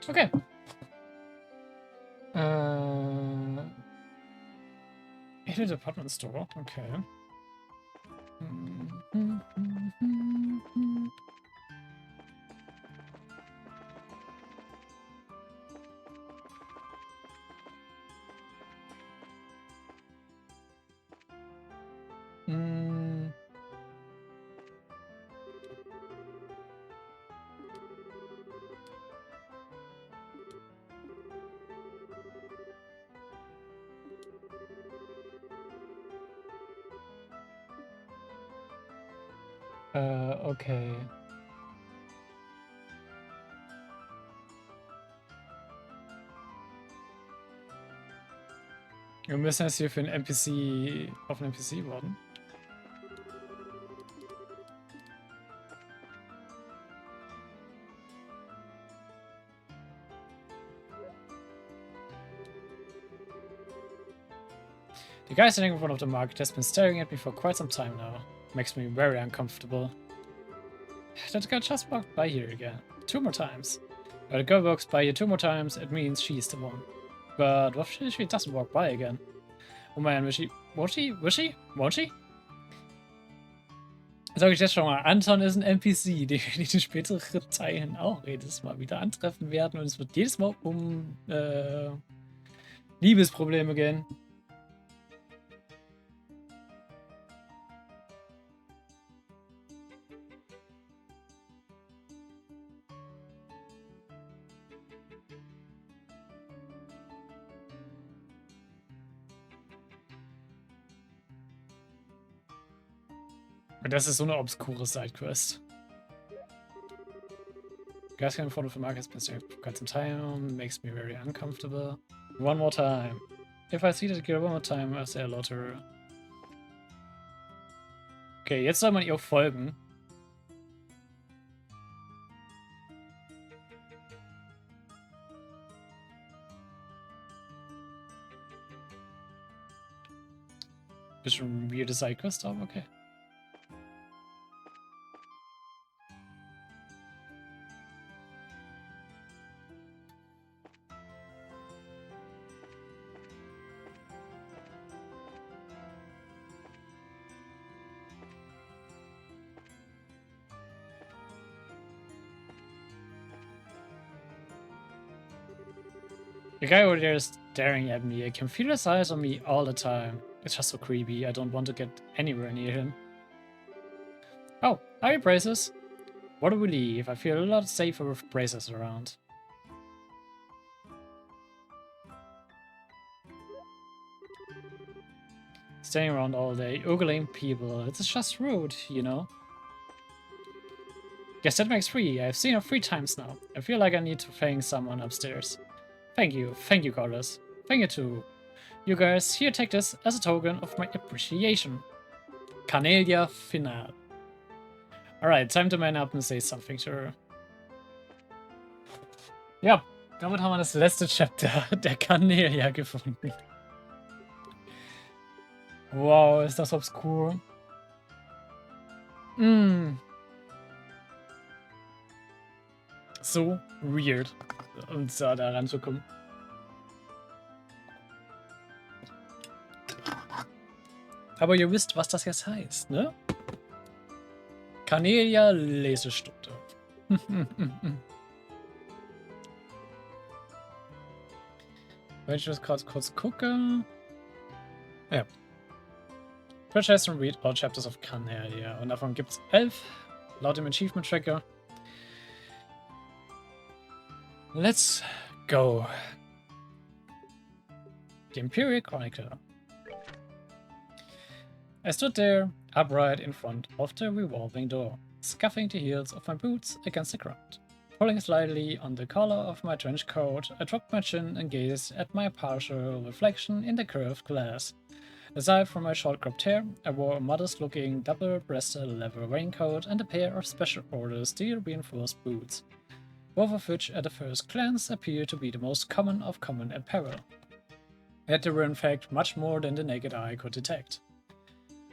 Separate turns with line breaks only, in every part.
Okay. Edel Department Store. Okay. Okay. Wir müssen jetzt hier für einen NPC auf einen NPC warten. The guy standing in front of the market has been staring at me for quite some time now. Makes me very uncomfortable. That girl just walked by here again. 2 more times. If the girl walks by here 2 more times, it means she's the one. But what if she doesn't walk by again? Oh man, will she? Won't she? Will she? Won't she? Sag ich jetzt schon mal, Anton ist ein NPC, den wir in den späteren Teilen auch jedes Mal wieder antreffen werden. Und es wird jedes Mal um Liebesprobleme gehen. Und das ist so eine obskure Sidequest. Guys can follow the market for quite some time, makes me very uncomfortable. One more time. If I see that girl one more time, I say hello to her. Okay, jetzt soll man ihr auch folgen. Bisschen weirde Sidequest, aber okay. The guy over there is staring at me. I can feel his eyes on me all the time. It's just so creepy. I don't want to get anywhere near him. Oh, hi, braces. What a relief. I feel a lot safer with braces around. Standing around all day, ogling people. It's just rude, you know? Guess that makes 3. I've seen her 3 times now. I feel like I need to thank someone upstairs. Thank you, Carlos. Thank you too. You guys, here, take this as a token of my appreciation. Carnelia Final. Alright, time to man up and say something to her. Ja, damit haben wir das letzte Chapter der Carnelia gefunden. Wow, ist das obskur. So weird, uns da ranzukommen. Aber ihr wisst, was das jetzt heißt, ne? Carnelia Lesestunde. Wenn ich das gerade kurz gucke. Ja. Purchase and read all chapters of Carnelia. Und davon gibt es 11, laut dem Achievement Tracker. Let's go. The Imperial Chronicle. I stood there, upright in front of the revolving door, scuffing the heels of my boots against the ground. Pulling slightly on the collar of my trench coat, I dropped my chin and gazed at my partial reflection in the curved glass. Aside from my short-cropped hair, I wore a modest-looking double-breasted leather raincoat and a pair of special order steel-reinforced boots, both of which at a first glance appeared to be the most common of common apparel. Yet they were in fact much more than the naked eye could detect.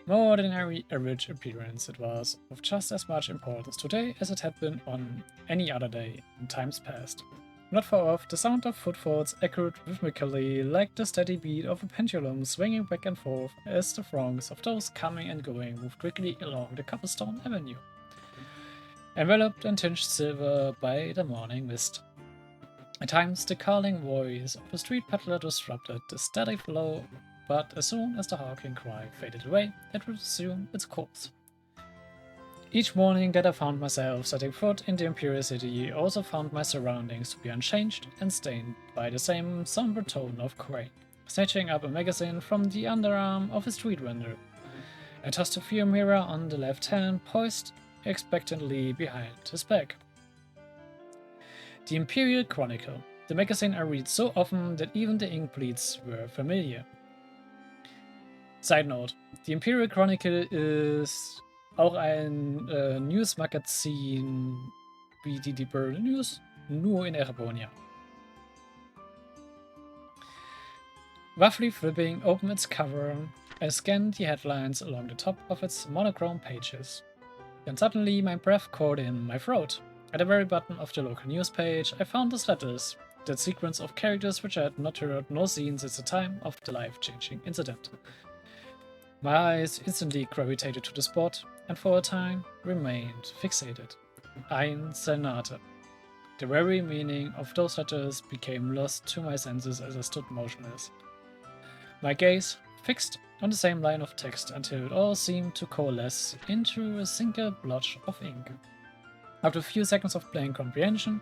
No ordinary average appearance, it was of just as much importance today as it had been on any other day in times past. Not far off, the sound of footfalls echoed rhythmically like the steady beat of a pendulum swinging back and forth as the throngs of those coming and going moved quickly along the cobblestone avenue, enveloped and tinged silver by the morning mist. At times, the calling voice of a street peddler disrupted the static flow, but as soon as the honking cry faded away, it would resume its course. Each morning that I found myself setting foot in the Imperial City, I also found my surroundings to be unchanged and stained by the same somber tone of gray. Snatching up a magazine from the underarm of a street vendor, I tossed a fear mirror on the left hand, poised expectantly behind his back. The Imperial Chronicle, the magazine I read so often that even the ink bleeds were familiar. Side note, the Imperial Chronicle ist auch ein Newsmagazin wie die Burn News, nur in Erebonia. Roughly flipping open its cover, I scanned the headlines along the top of its monochrome pages. Then suddenly my breath caught in my throat. At the very bottom of the local news page, I found those letters, that sequence of characters which I had not heard nor seen since the time of the life-changing incident. My eyes instantly gravitated to the spot, and for a time remained fixated. Ein Senate. The very meaning of those letters became lost to my senses as I stood motionless. My gaze fixed on the same line of text until it all seemed to coalesce into a single blotch of ink. After a few seconds of blank comprehension,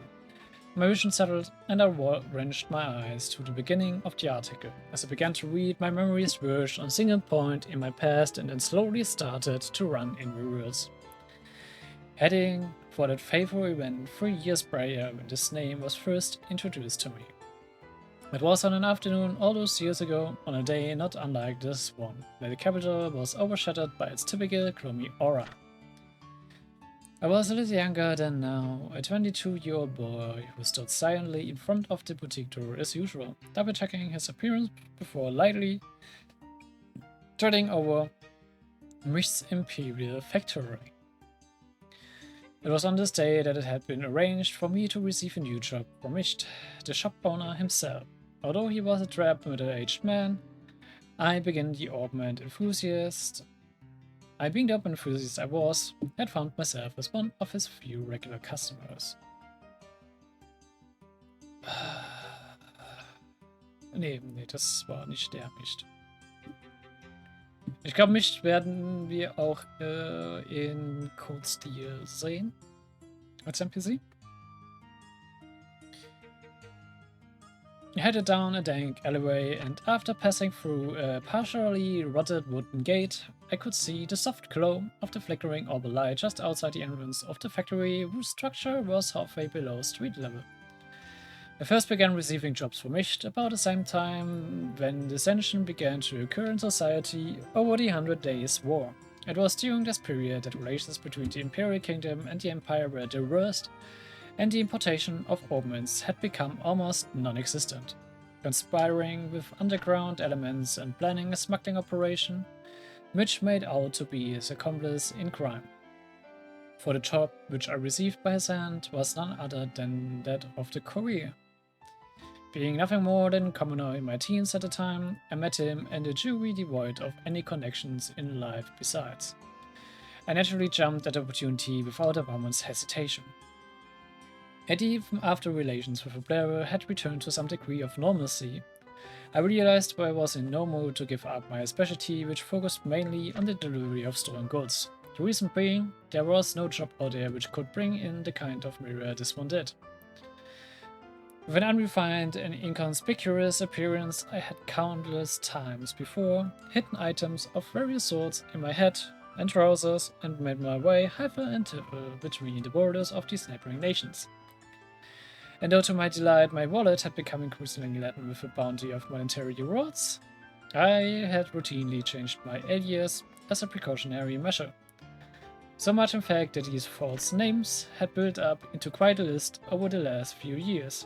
my vision settled and I wrenched my eyes to the beginning of the article. As I began to read, my memories verged on a single point in my past and then slowly started to run in reverse. Heading for that fateful event 3 years prior when this name was first introduced to me. It was on an afternoon all those years ago, on a day not unlike this one, where the capital was overshadowed by its typical gloomy aura. I was a little younger than now, a 22-year-old boy who stood silently in front of the boutique door as usual, double-checking his appearance before lightly treading over Mich's Imperial factory. It was on this day that it had been arranged for me to receive a new job from Mich, the shop owner himself. Although he was a drab middle-aged man, being the open enthusiast I was, had found myself as one of his few regular customers. Nee, das war nicht der Mich. Ich glaube, Mich werden wir auch in Code-Stil sehen. Als NPC. I headed down a dank alleyway, and after passing through a partially rotted wooden gate, I could see the soft glow of the flickering orbital light just outside the entrance of the factory, whose structure was halfway below street level. I first began receiving jobs for Mich about the same time when dissension began to occur in society over the 100 Days War. It was during this period that relations between the Imperial Kingdom and the Empire were the worst, and the importation of ornaments had become almost non-existent. Conspiring with underground elements and planning a smuggling operation, Mitch made out to be his accomplice in crime. For the job which I received by his hand was none other than that of the courier. Being nothing more than a commoner in my teens at the time, I met him and a jury devoid of any connections in life besides. I naturally jumped at the opportunity without a moment's hesitation. And even after relations with the bearer had returned to some degree of normalcy, I realized I was in no mood to give up my specialty, which focused mainly on the delivery of stolen goods. The reason being, there was no job out there which could bring in the kind of mirror this one did. With an unrefined and inconspicuous appearance, I had countless times before hidden items of various sorts in my hat and trousers and made my way hither and thither between the borders of these neighboring nations. And though to my delight my wallet had become increasingly laden with a bounty of monetary rewards, I had routinely changed my alias as a precautionary measure. So much in fact that these false names had built up into quite a list over the last few years.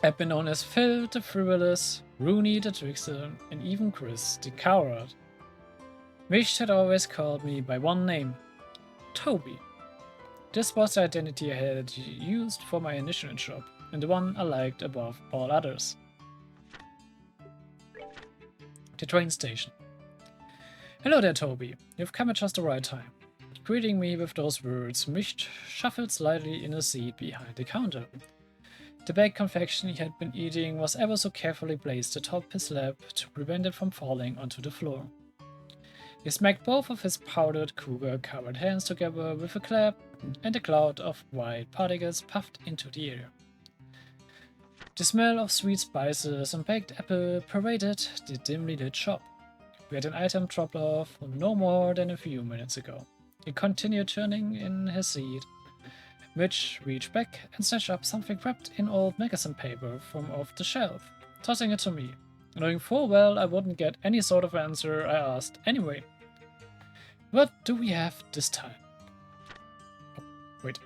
I've been known as Phil the Frivolous, Rooney the Trickster, and even Chris the Coward. Mich had always called me by one name, Toby. This was the identity I had used for my initial job, and the one I liked above all others. The train station. Hello there, Toby. You've come at just the right time. Greeting me with those words, Mich shuffled slightly in a seat behind the counter. The baked confection he had been eating was ever so carefully placed atop his lap to prevent it from falling onto the floor. He smacked both of his powdered cougar-covered hands together with a clap, and a cloud of white particles puffed into the air. The smell of sweet spices and baked apple pervaded the dimly lit shop. We had an item dropped off no more than a few minutes ago. He continued turning in his seat. Mitch reached back and snatched up something wrapped in old magazine paper from off the shelf, tossing it to me, knowing full well I wouldn't get any sort of answer I asked anyway. What do we have this time? Oh, wait.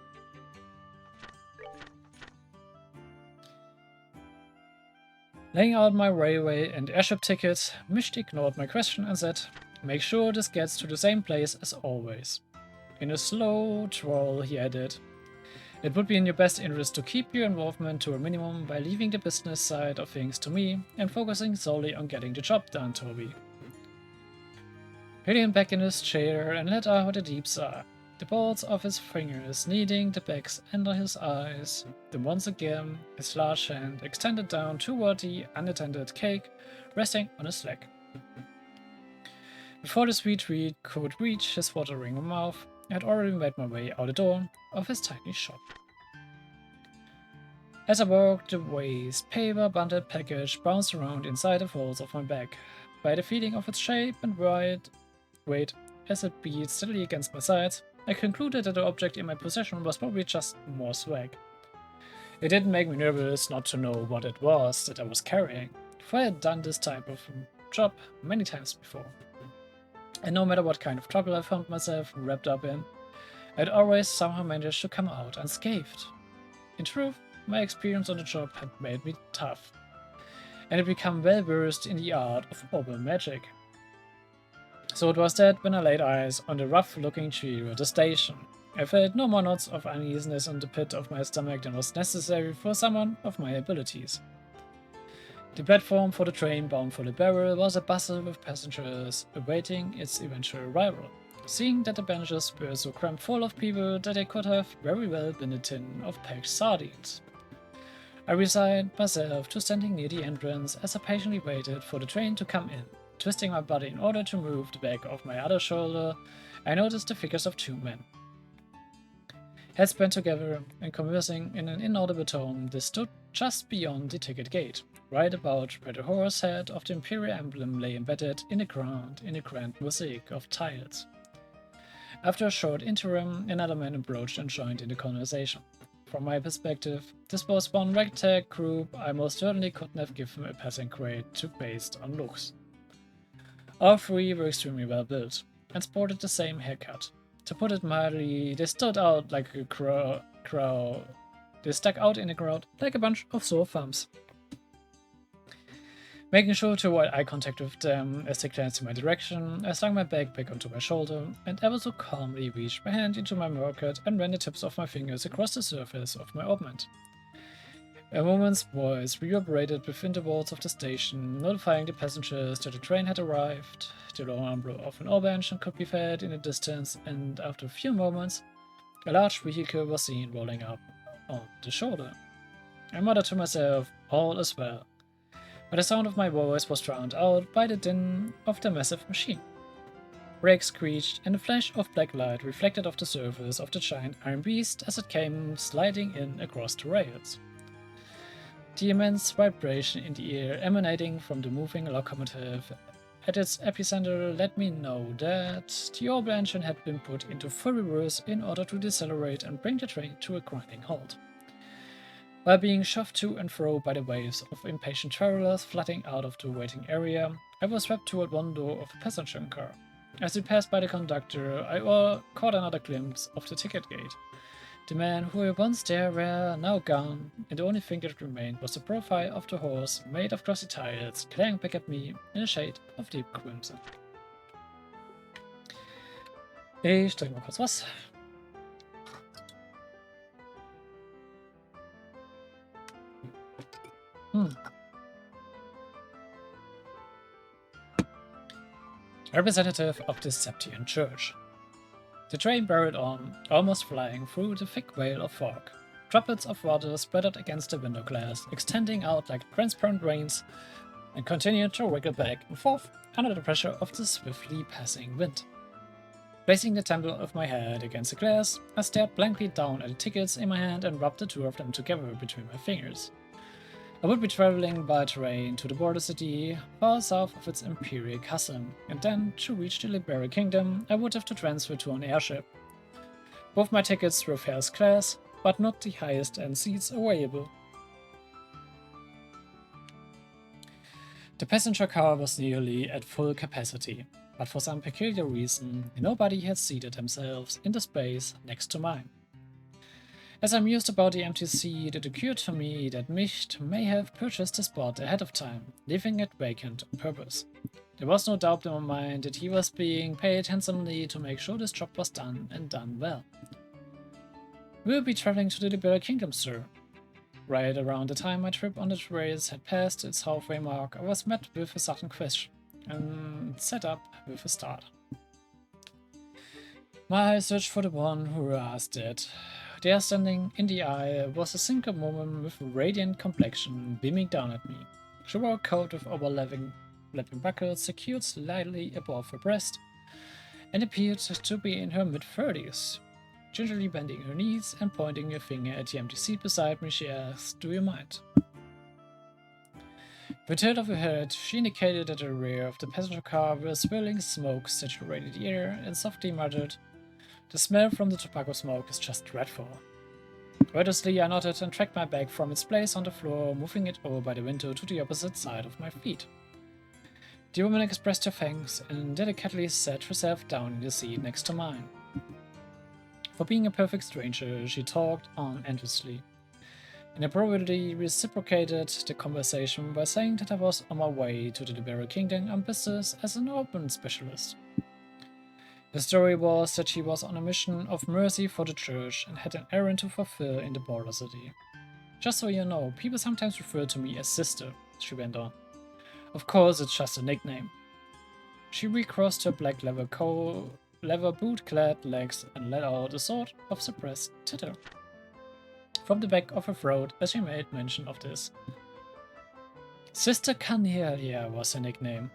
Laying out my railway and airship tickets, Mitch ignored my question and said, "Make sure this gets to the same place as always." In a slow drawl, he added, "It would be in your best interest to keep your involvement to a minimum by leaving the business side of things to me and focusing solely on getting the job done, Toby." He leaned back in his chair and let out a deep sigh, the balls of his fingers kneading the backs under his eyes. Then once again, his large hand extended down toward the unattended cake resting on his leg. Before the sweet treat could reach his watering mouth, I had already made my way out the door of his tiny shop. As I walked, the waste paper bundled package bounced around inside the folds of my bag. By the feeling of its shape and weight as it beat steadily against my sides, I concluded that the object in my possession was probably just more swag. It didn't make me nervous not to know what it was that I was carrying, for I had done this type of job many times before. And no matter what kind of trouble I found myself wrapped up in, I'd always somehow managed to come out unscathed. In truth, my experience on the job had made me tough, and had become well versed in the art of orbital magic. So it was that when I laid eyes on the rough-looking trio at the station, I felt no more knots of uneasiness in the pit of my stomach than was necessary for someone of my abilities. The platform for the train bound for the barrel was abuzz with passengers awaiting its eventual arrival, seeing that the benches were so crammed full of people that they could have very well been a tin of packed sardines. I resigned myself to standing near the entrance as I patiently waited for the train to come in. Twisting my body in order to move the back of my other shoulder, I noticed the figures of two men. Heads bent together and conversing in an inaudible tone, they stood just beyond the ticket gate, right about where the horse head of the Imperial emblem lay embedded in the ground in a grand mosaic of tiles. After a short interim, another man approached and joined in the conversation. From my perspective, this was one ragtag group I most certainly couldn't have given a passing grade to based on looks. All three were extremely well built, and sported the same haircut. To put it mildly, they stood out like a They stuck out in the crowd like a bunch of sore thumbs. Making sure to avoid eye contact with them as they glanced in my direction, I slung my bag back onto my shoulder and ever so calmly reached my hand into my pocket and ran the tips of my fingers across the surface of my orbment. A woman's voice reverberated within the walls of the station, notifying the passengers that the train had arrived. The long rumble of an orb engine could be felt in the distance, and after a few moments, a large vehicle was seen rolling up on the shoulder. I muttered to myself, "All is well," but the sound of my voice was drowned out by the din of the massive machine. Brakes screeched, and a flash of black light reflected off the surface of the giant iron beast as it came sliding in across the rails. The immense vibration in the air emanating from the moving locomotive at its epicenter let me know that the orb engine had been put into full reverse in order to decelerate and bring the train to a grinding halt. While being shoved to and fro by the waves of impatient travelers flooding out of the waiting area, I was swept toward one door of a passenger car. As we passed by the conductor, I caught another glimpse of the ticket gate. The men who were once there were now gone, and the only thing that remained was the profile of the horse made of glossy tiles, glaring back at me in a shade of deep crimson. Ich trinke mal kurz was. Representative of the Septian Church. The train barreled on, almost flying through the thick veil of fog. Droplets of water splattered against the window glass, extending out like transparent rains, and continued to wriggle back and forth under the pressure of the swiftly passing wind. Placing the temple of my head against the glass, I stared blankly down at the tickets in my hand and rubbed the two of them together between my fingers. I would be traveling by train to the border city, far south of its imperial cousin, and then, to reach the Liberal Kingdom, I would have to transfer to an airship. Both my tickets were first class, but not the highest end seats available. The passenger car was nearly at full capacity, but for some peculiar reason, nobody had seated themselves in the space next to mine. As I mused about the empty seat, it occurred to me that Micht may have purchased the spot ahead of time, leaving it vacant on purpose. There was no doubt in my mind that he was being paid handsomely to make sure this job was done and done well. "We will be traveling to the Liberal Kingdom, sir." Right around the time my trip on the trails had passed its halfway mark, I was met with a sudden question, and set up with a start. My eyes searched for the one who asked it. There, standing in the aisle, was a single woman with a radiant complexion beaming down at me. She wore a coat with overlapping buckles secured slightly above her breast, and appeared to be in her mid-30s. Gingerly bending her knees and pointing a finger at the empty seat beside me, she asked, "Do you mind?" With a tilt of her head, she indicated at the rear of the passenger car where swirling smoke saturated the air, and softly muttered, "The smell from the tobacco smoke is just dreadful." Wordlessly, I nodded and tracked my bag from its place on the floor, moving it over by the window to the opposite side of my feet. The woman expressed her thanks and delicately sat herself down in the seat next to mine. For being a perfect stranger, she talked on endlessly, and I probably reciprocated the conversation by saying that I was on my way to the Liberal Kingdom on business as an urban specialist. The story was that she was on a mission of mercy for the church and had an errand to fulfill in the border city. "Just so you know, people sometimes refer to me as Sister," she went on. "Of course, it's just a nickname." She recrossed her black leather boot-clad legs and let out a sort of suppressed titter from the back of her throat as she made mention of this. Sister Carnelia was her nickname.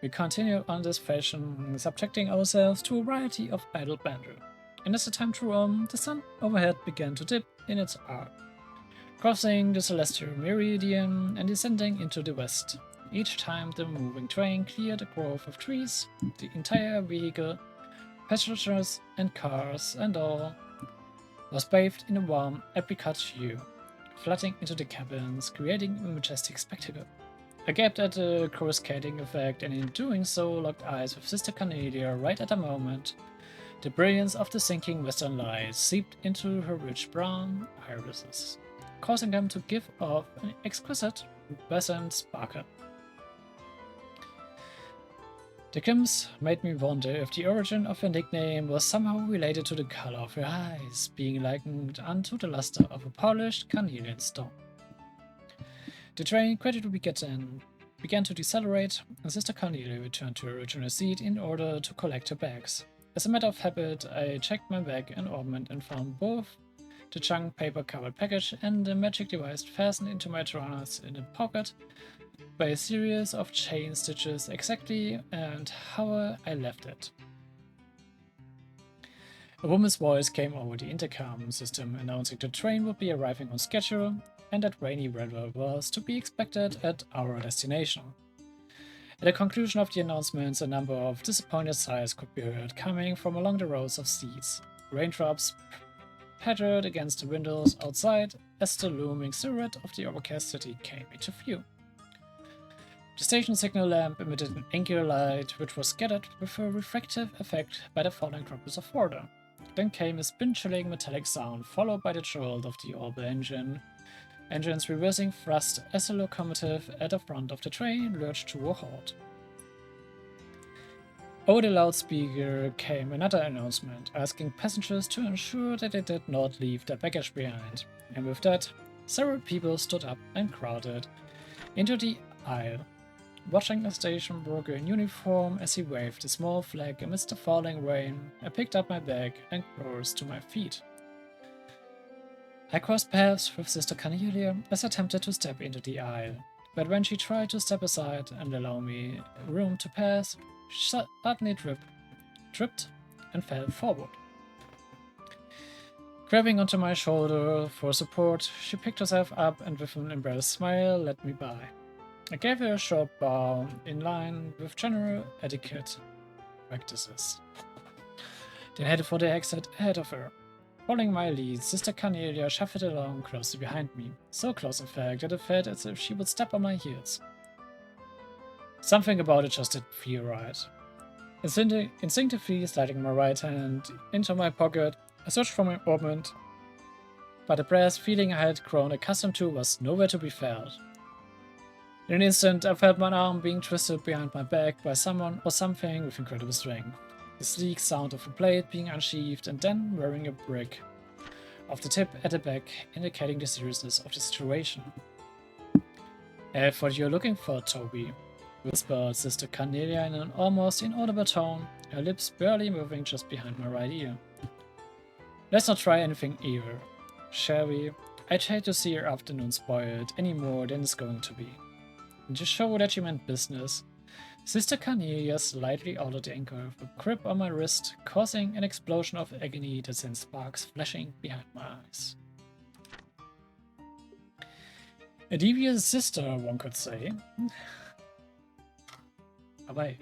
We continued on this fashion, subjecting ourselves to a variety of idle banter, and as the time drew on, the sun overhead began to dip in its arc, crossing the celestial meridian and descending into the west. Each time the moving train cleared a grove of trees, the entire vehicle, passengers and cars and all, was bathed in a warm apricot hue, flooding into the cabins, creating a majestic spectacle. I gaped at the coruscating effect, and in doing so locked eyes with Sister Carnelia right at the moment. The brilliance of the sinking western light seeped into her rich brown irises, causing them to give off an exquisite pleasant sparkle. The glimpse made me wonder if the origin of her nickname was somehow related to the color of her eyes, being likened unto the luster of a polished carnelian stone. The train gradually began to decelerate, and Sister Carnelia returned to her original seat in order to collect her bags. As a matter of habit, I checked my bag and ornament and found both the junk paper-covered package and the magic device fastened into my trousers in a pocket by a series of chain stitches exactly and how I left it. A woman's voice came over the intercom system announcing the train would be arriving on schedule and that rainy weather was to be expected at our destination. At the conclusion of the announcements, a number of disappointed sighs could be heard coming from along the rows of seats. Raindrops pattered against the windows outside as the looming silhouette of the overcast city came into view. The station signal lamp emitted an angular light, which was scattered with a refractive effect by the falling droplets of water. Then came a spin-chilling metallic sound, followed by the jolt of the orbital engines reversing thrust as the locomotive at the front of the train lurched to a halt. Over the loudspeaker came another announcement, asking passengers to ensure that they did not leave their baggage behind, and with that, several people stood up and crowded into the aisle, watching a station worker in uniform as he waved a small flag amidst the falling rain. I picked up my bag and rose to my feet. I crossed paths with Sister Carnelia as I attempted to step into the aisle, but when she tried to step aside and allow me room to pass, she suddenly tripped and fell forward. Grabbing onto my shoulder for support, she picked herself up and with an embarrassed smile led me by. I gave her a short bow in line with general etiquette practices, then headed for the exit ahead of her. Following my lead, Sister Carnelia shuffled along closely behind me, so close in fact that it felt as if she would step on my heels. Something about it just didn't feel right. Instinctively sliding my right hand into my pocket, I searched for my ornament, but the brass feeling I had grown accustomed to was nowhere to be found. In an instant, I felt my arm being twisted behind my back by someone or something with incredible strength. The sleek sound of a blade being unsheathed and then wearing a brick of the tip at the back, indicating the seriousness of the situation. I have what you're looking for, Toby, whispered Sister Carnelia in an almost inaudible tone, her lips barely moving just behind my right ear. Let's not try anything either, shall we? I'd hate to see your afternoon spoiled any more than it's going to be. And to show that you meant business, Sister Carnelia slightly altered the angle of a grip on my wrist, causing an explosion of agony that sent sparks flashing behind my eyes. A devious sister, one could say. Dabei.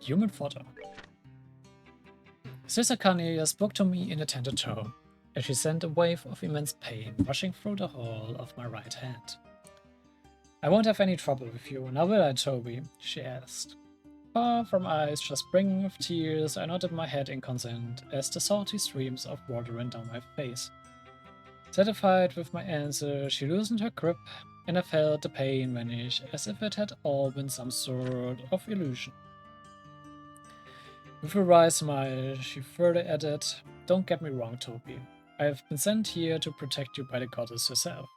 Human fodder. Sister Carnelia spoke to me in a tender tone, as she sent a wave of immense pain rushing through the whole of my right hand. I won't have any trouble with you, now will I, Toby? She asked. Far from eyes just brimming with tears, I nodded my head in consent as the salty streams of water ran down my face. Satisfied with my answer, she loosened her grip, and I felt the pain vanish as if it had all been some sort of illusion. With a wry smile, she further added, "Don't get me wrong, Toby. I have been sent here to protect you by the goddess herself."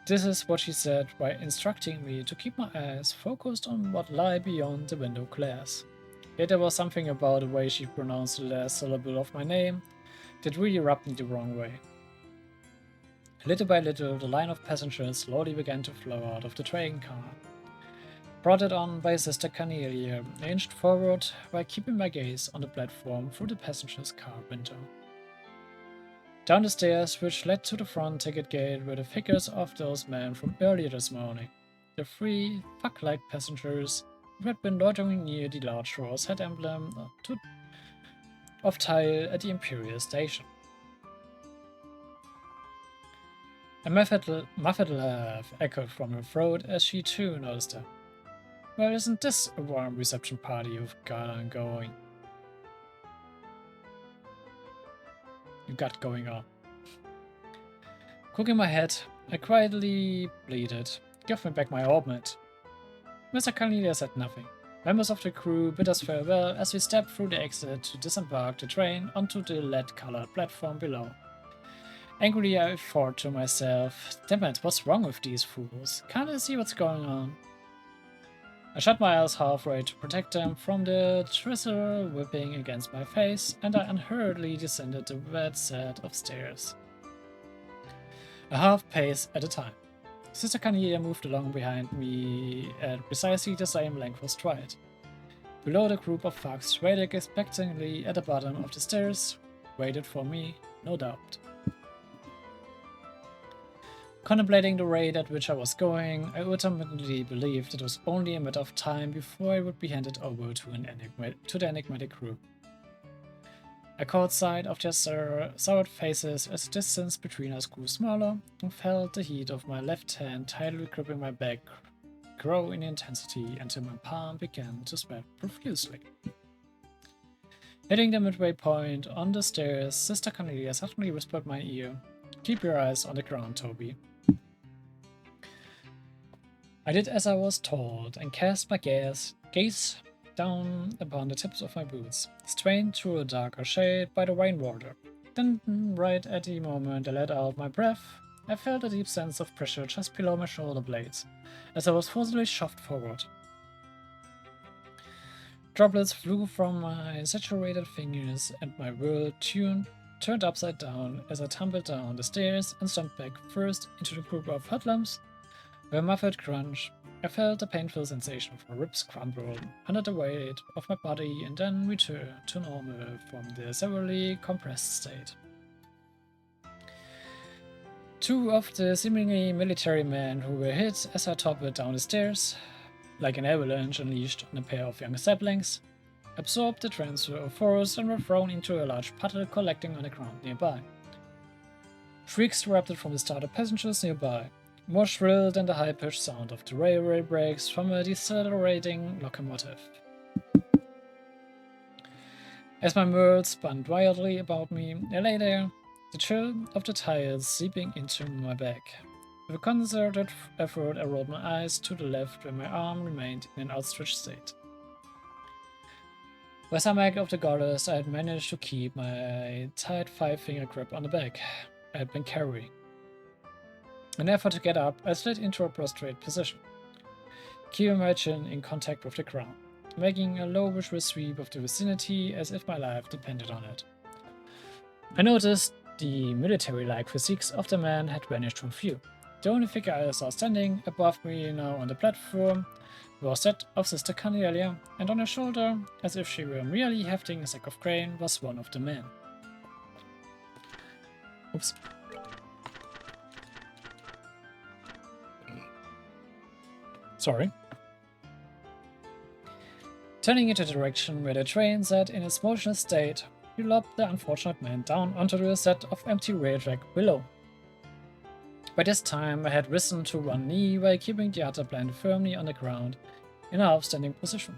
This is what she said by instructing me to keep my eyes focused on what lay beyond the window glass. Yet there was something about the way she pronounced the last syllable of my name that really rubbed me the wrong way. Little by little, the line of passengers slowly began to flow out of the train car. Prodded on by Sister Carnelia, I inched forward while keeping my gaze on the platform through the passenger's car window. Down the stairs which led to the front ticket gate were the figures of those men from earlier this morning, the three fuck-like passengers who had been loitering near the large rose-head emblem of tile at the Imperial Station. A muffled laugh echoed from her throat as she too noticed them. Well, isn't this a warm reception party you've got going on? Cooking my head, I quietly bleated, "Give me back my ornament." Mr. Carnelia said nothing. Members of the crew bid us farewell as we stepped through the exit to disembark the train onto the lead-colored platform below. Angrily, I thought to myself, damn it, what's wrong with these fools? Can't they see what's going on? I shut my eyes halfway to protect them from the drizzle whipping against my face, and I unhurriedly descended the wet set of stairs, a half pace at a time. Sister Carnelia moved along behind me at precisely the same length of stride. Below, the group of thugs waited expectantly at the bottom of the stairs, waited for me, no doubt. Contemplating the rate at which I was going, I ultimately believed it was only a matter of time before I would be handed over to the enigmatic group. I caught sight of their soured faces as the distance between us grew smaller, and felt the heat of my left hand tightly gripping my back grow in intensity until my palm began to sweat profusely. Hitting the midway point on the stairs, Sister Carnelia suddenly whispered in my ear, "Keep your eyes on the ground, Toby." I did as I was told and cast my gaze down upon the tips of my boots, strained to a darker shade by the rainwater. Then, right at the moment I let out my breath, I felt a deep sense of pressure just below my shoulder blades, as I was forcibly shoved forward. Droplets flew from my saturated fingers, and my world turned upside down as I tumbled down the stairs and slumped back first into the group of hoodlums. With a muffled crunch, I felt a painful sensation of my ribs crumble under the weight of my body and then return to normal from the severely compressed state. Two of the seemingly military men who were hit as I toppled down the stairs, like an avalanche unleashed on a pair of young saplings, absorbed the transfer of force and were thrown into a large puddle collecting on the ground nearby. Shrieks erupted from the startled passengers nearby, more shrill than the high-pitched sound of the railway brakes from a decelerating locomotive. As my world spun wildly about me, I lay there, the chill of the tires seeping into my back. With a concerted effort, I rolled my eyes to the left where my arm remained in an outstretched state. By some act of the goddess, I had managed to keep my tight 5-finger grip on the bag I had been carrying. In an effort to get up, I slid into a prostrate position, keeping my chin in contact with the ground, making a low visual sweep of the vicinity as if my life depended on it. I noticed the military-like physiques of the men had vanished from view. The only figure I saw standing above me now on the platform was that of Sister Carnelia, and on her shoulder, as if she were merely hefting a sack of grain, was one of the men. Oops. Sorry. Turning into the direction where the train sat in its motionless state, we lobbed the unfortunate man down onto the set of empty rail track below. By this time, I had risen to one knee while keeping the other planted firmly on the ground in a half-standing position.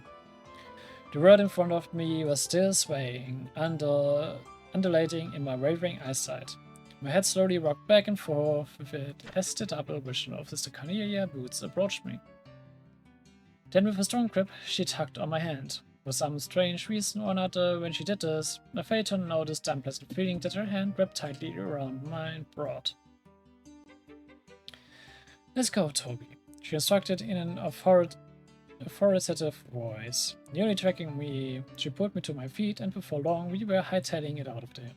The world in front of me was still swaying, undulating in my wavering eyesight. My head slowly rocked back and forth with it as the double vision of Sister Carnelia boots approached me. Then with a strong grip, she tugged on my hand. For some strange reason or another, when she did this, I failed to notice the unpleasant feeling that her hand wrapped tightly around mine brought. "Let's go, Toby," she instructed in an authoritative voice. Nearly tracking me, she pulled me to my feet, and before long we were hightailing it out of there.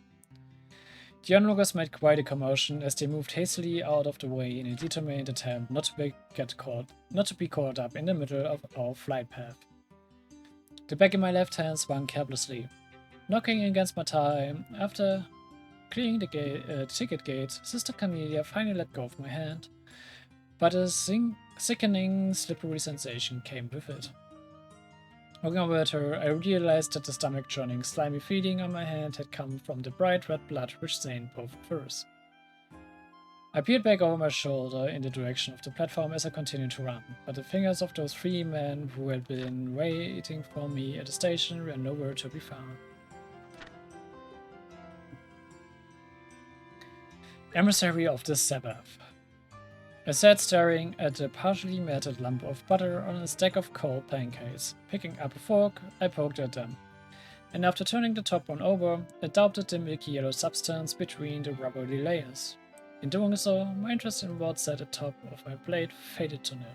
The onlookers made quite a commotion as they moved hastily out of the way in a determined attempt not to be caught up in the middle of our flight path. The back of my left hand swung carelessly, knocking against my thigh. After clearing the ticket gate, Sister Carnelia finally let go of my hand, but a sickening, slippery sensation came with it. Looking over at her, I realized that the stomach-churning, slimy feeling on my hand had come from the bright red blood which stained both of hers. I peered back over my shoulder in the direction of the platform as I continued to run, but the fingers of those 3 men who had been waiting for me at the station were nowhere to be found. Emissary of the Sabbath. I sat staring at a partially melted lump of butter on a stack of cold pancakes. Picking up a fork, I poked at them, and after turning the top one over, I daubed the milky yellow substance between the rubbery layers. In doing so, my interest in what sat atop of my plate faded to nil.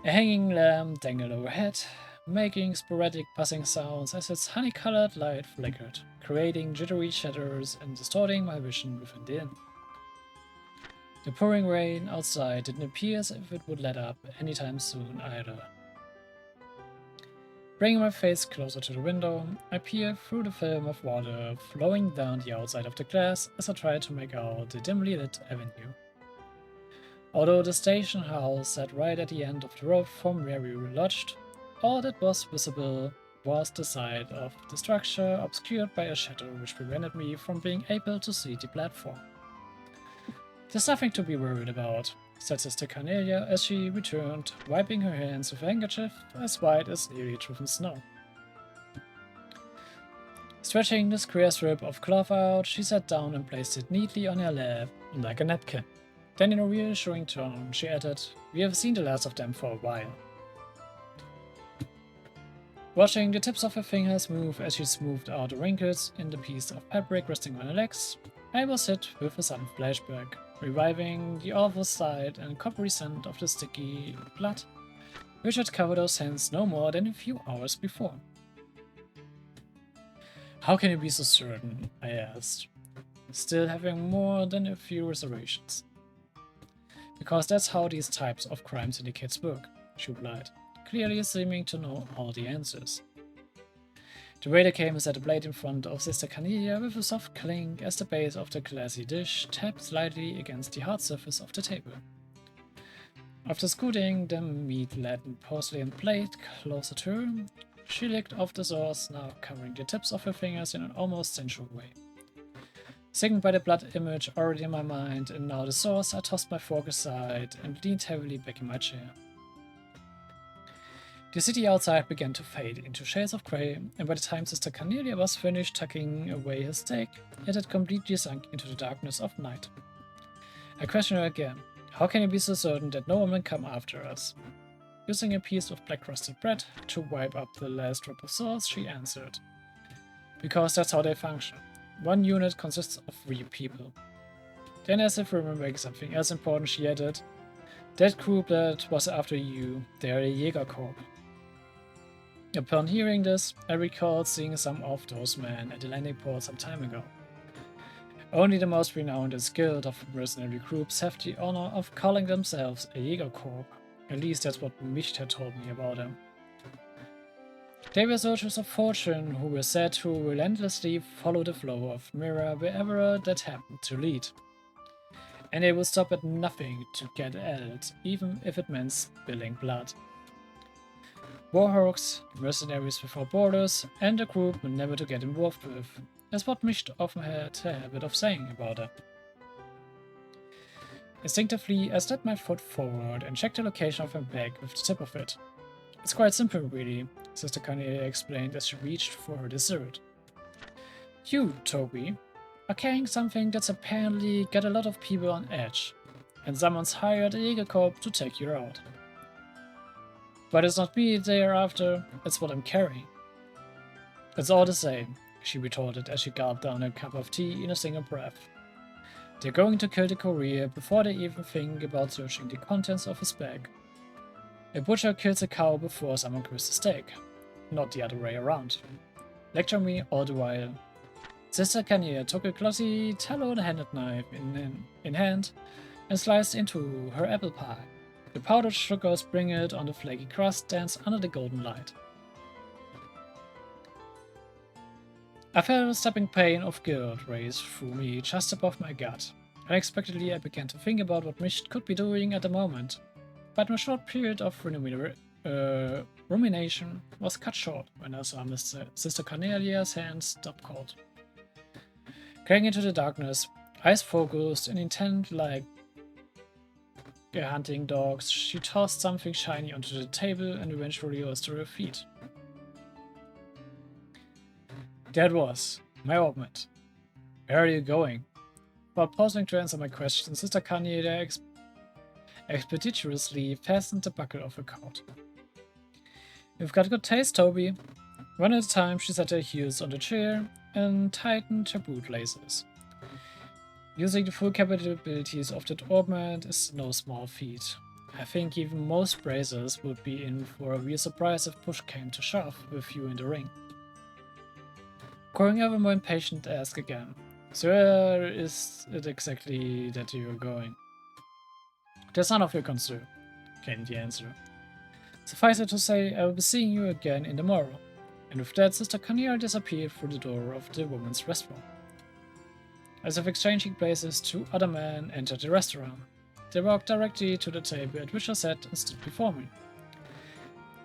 A hanging lamp dangled overhead, making sporadic buzzing sounds as its honey-colored light flickered, creating jittery shadows and distorting my vision within the inn. The pouring rain outside didn't appear as if it would let up anytime soon either. Bringing my face closer to the window, I peered through the film of water flowing down the outside of the glass as I tried to make out the dimly lit avenue. Although the station house sat right at the end of the road from where we were lodged, all that was visible was the side of the structure obscured by a shadow which prevented me from being able to see the platform. "There's nothing to be worried about," said Sister Carnelia as she returned, wiping her hands with a handkerchief as white as newly driven snow. Stretching the square strip of cloth out, she sat down and placed it neatly on her lap, like a napkin. Then in a reassuring tone, she added, "We have seen the last of them for a while." Watching the tips of her fingers move as she smoothed out the wrinkles in the piece of fabric resting on her legs, I was hit with a sudden flashback, reviving the awful sight and coppery scent of the sticky blood, which had covered those hands no more than a few hours before. How can you be so certain? I asked, still having more than a few reservations. Because that's how these types of crime syndicates work, she replied, clearly seeming to know all the answers. The waiter came and set a plate in front of Sister Carnelia with a soft clink as the base of the glassy dish tapped slightly against the hard surface of the table. After scooting the meat-laden porcelain plate closer to her, she licked off the sauce, now covering the tips of her fingers in an almost sensual way. Sickened by the blood image already in my mind and now the sauce, I tossed my fork aside and leaned heavily back in my chair. The city outside began to fade into shades of grey, and by the time Sister Carnelia was finished tucking away her steak, it had completely sunk into the darkness of night. I questioned her again. How can you be so certain that no one will come after us? Using a piece of black crusted bread to wipe up the last drop of sauce, she answered. Because that's how they function. One unit consists of 3 people. Then, as if remembering something else important, she added, that group that was after you, they're a Jägerkorps. Upon hearing this, I recalled seeing some of those men at the landing port some time ago. Only the most renowned and skilled of mercenary groups have the honor of calling themselves a Jägerkorps. At least that's what Micht had told me about them. They were soldiers of fortune who were said to relentlessly follow the flow of mirror wherever that happened to lead. And they would stop at nothing to get at it, even if it meant spilling blood. Warhawks, mercenaries without borders, and a group never to get involved with. That's what Micht often had a habit of saying about them. Instinctively, I stepped my foot forward and checked the location of my bag with the tip of it. It's quite simple, really, Sister Carnelia explained as she reached for her dessert. You, Toby, are carrying something that's apparently got a lot of people on edge, and someone's hired a Jägerkorps to take you out. But it's not me they're after, it's what I'm carrying. It's all the same, she retorted as she gulped down a cup of tea in a single breath. They're going to kill the courier before they even think about searching the contents of his bag. A butcher kills a cow before someone grills a steak, not the other way around. Lecture me all the while. Sister Carnelia took a glossy tallow-handled knife in hand and sliced into her apple pie. The powdered sugar sprinkled on the flaky crust danced under the golden light. I felt a stabbing pain of guilt race through me just above my gut. Unexpectedly, I began to think about what Micht could be doing at the moment, but my short period of rumination was cut short when I saw Sister Carnelia's hands stop cold. Going into the darkness, eyes focused and intent like hunting dogs, she tossed something shiny onto the table and eventually rose to her feet. That was my augment. Where are you going? While pausing to answer my question, Sister Carnelia expeditiously fastened the buckle of her coat. You've got good taste, Toby. One at a time, she set her heels on the chair and tightened her bootlaces. Using the full capabilities of that augment is no small feat. I think even most bracers would be in for a real surprise if push came to shove with you in the ring. Growing ever more impatient, I ask again. So where is it exactly that you're going? That's none of your concern, came the answer. Suffice it to say, I will be seeing you again in the morrow. And with that, Sister Kanal disappeared through the door of the woman's restaurant. As if exchanging places, 2 other men entered the restaurant. They walked directly to the table at which I sat and stood before me.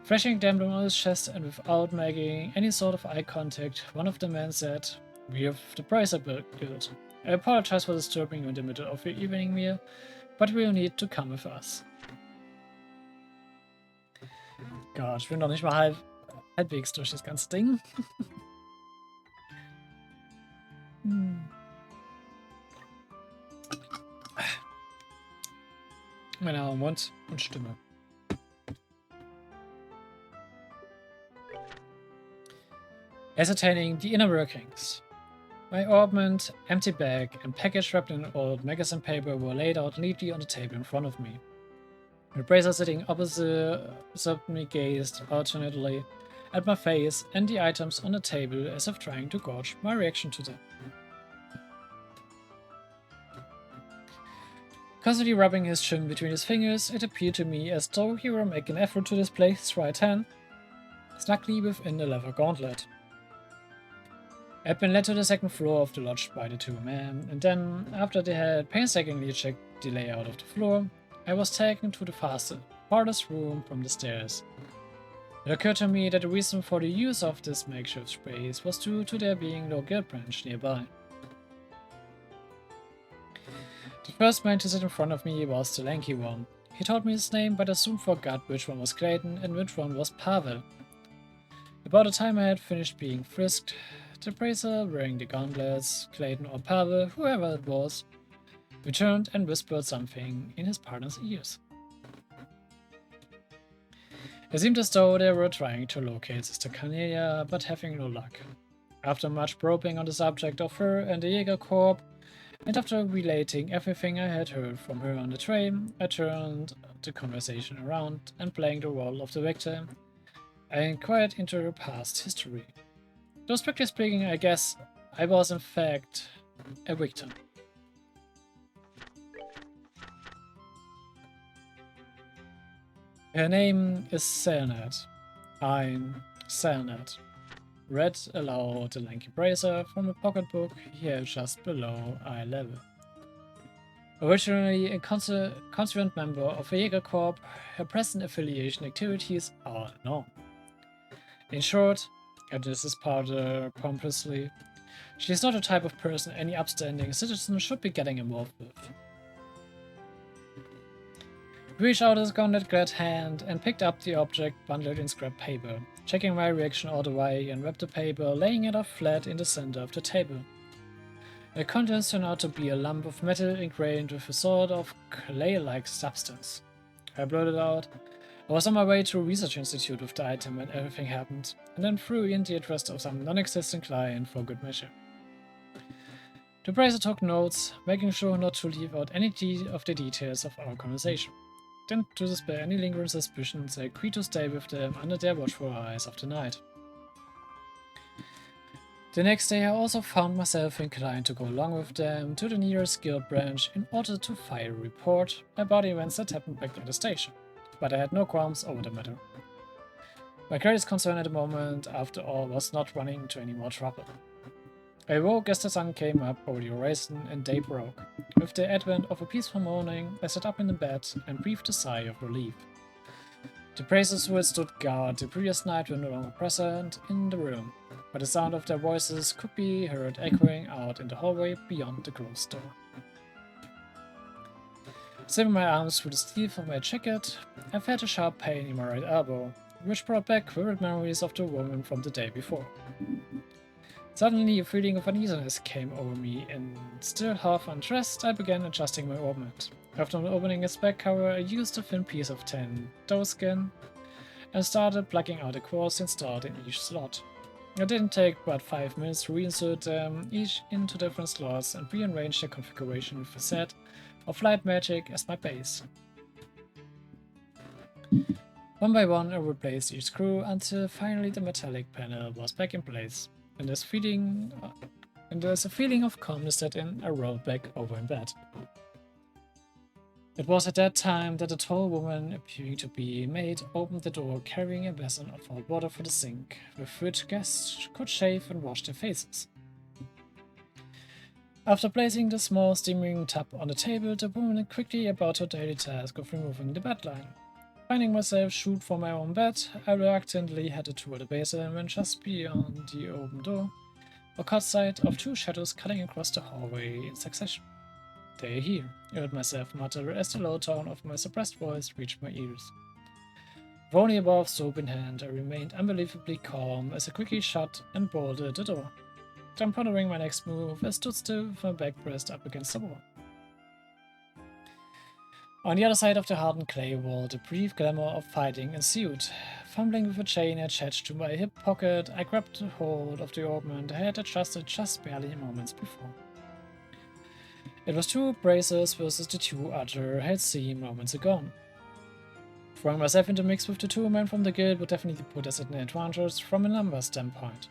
Flashing gambling on his chest and without making any sort of eye contact, one of the men said, "We have the Bracer Guild. I apologize for disturbing you in the middle of your evening meal, but you will need to come with us." Gott, ich bin noch nicht mal halbwegs durch das ganze Ding. Genau, Mund und Stimme. ascertaining the inner workings. My orbment, empty bag, and package wrapped in old magazine paper were laid out neatly on the table in front of me. The bracer sitting opposite me gazed alternately at my face and the items on the table as if trying to gauge my reaction to them. Constantly rubbing his chin between his fingers, it appeared to me as though he were making an effort to display his right hand snugly within the leather gauntlet. I had been led to the second floor of the lodge by the two men, and then, after they had painstakingly checked the layout of the floor, I was taken to the farthest room from the stairs. It occurred to me that the reason for the use of this makeshift space was due to there being no guild branch nearby. The first man to sit in front of me was the lanky one. He told me his name, but I soon forgot which one was Clayton and which one was Pavel. About the time I had finished being frisked, the bracer wearing the gauntlets, Clayton or Pavel, whoever it was, returned and whispered something in his partner's ears. It seemed as though they were trying to locate Sister Carnelia, but having no luck. After much probing on the subject of her and the Jäger Corps, and after relating everything I had heard from her on the train, I turned the conversation around and playing the role of the victim, I inquired into her past history. Though strictly speaking, I guess I was in fact a victim. Her name is Selnet. I'm Selnet. Read aloud the lanky bracer from a pocketbook here just below eye level. Originally a consequent member of a Jäger Corps, her present affiliation activities are unknown. In short, and this is pompously, she is not the type of person any upstanding citizen should be getting involved with. He reached out his gauntlet-clad hand and picked up the object bundled in scrap paper, checking my reaction all the way and wrapped the paper, laying it out flat in the center of the table. The contents turned out to be a lump of metal ingrained with a sort of clay-like substance. I blurted out, I was on my way to a research institute with the item when everything happened, and then threw in the address of some non-existent client for good measure. The bracer took notes, making sure not to leave out any of the details of our conversation. Then, to dispel any lingering suspicions, I agreed to stay with them under their watchful eyes of the night. The next day I also found myself inclined to go along with them to the nearest guild branch in order to file a report about events that happened back at the station, but I had no qualms over the matter. My greatest concern at the moment, after all, was not running into any more trouble. I awoke as the sun came up over the horizon and day broke. With the advent of a peaceful morning, I sat up in the bed and breathed a sigh of relief. The bracers who had stood guard the previous night were no longer present in the room, but the sound of their voices could be heard echoing out in the hallway beyond the closed door. Slipping my arms through the sleeve of my jacket, I felt a sharp pain in my right elbow, which brought back vivid memories of the woman from the day before. Suddenly, a feeling of uneasiness came over me, and still half undressed, I began adjusting my orbment. After opening its back cover, I used a thin piece of tan doe skin and started plugging out the quartz installed in each slot. It didn't take but 5 minutes to reinsert them each into different slots and rearrange their configuration with a set of light magic as my base. One by one, I replaced each screw until finally the metallic panel was back in place. And there's a feeling of calmness set in. I rolled back over in bed. It was at that time that a tall woman, appearing to be a maid, opened the door carrying a basin of hot water for the sink, with which guests could shave and wash their faces. After placing the small steaming tub on the table, the woman went quickly about her daily task of removing the bedline. Finding myself shoot for my own bed, I reluctantly headed toward the basin when just beyond the open door, I caught sight of 2 shadows cutting across the hallway in succession. "They're here," I heard myself mutter as the low tone of my suppressed voice reached my ears. With only a bar of soap in hand, I remained unbelievably calm as I quickly shut and bolted the door. Then, pondering my next move, I stood still with my back pressed up against the wall. On the other side of the hardened clay wall, the brief glamour of fighting ensued. Fumbling with a chain attached to my hip pocket, I grabbed hold of the ornament I had adjusted just barely moments before. It was two braces versus the two other I had seen moments ago. Throwing myself into mix with the two men from the guild would definitely put us at an advantage from a numbers standpoint.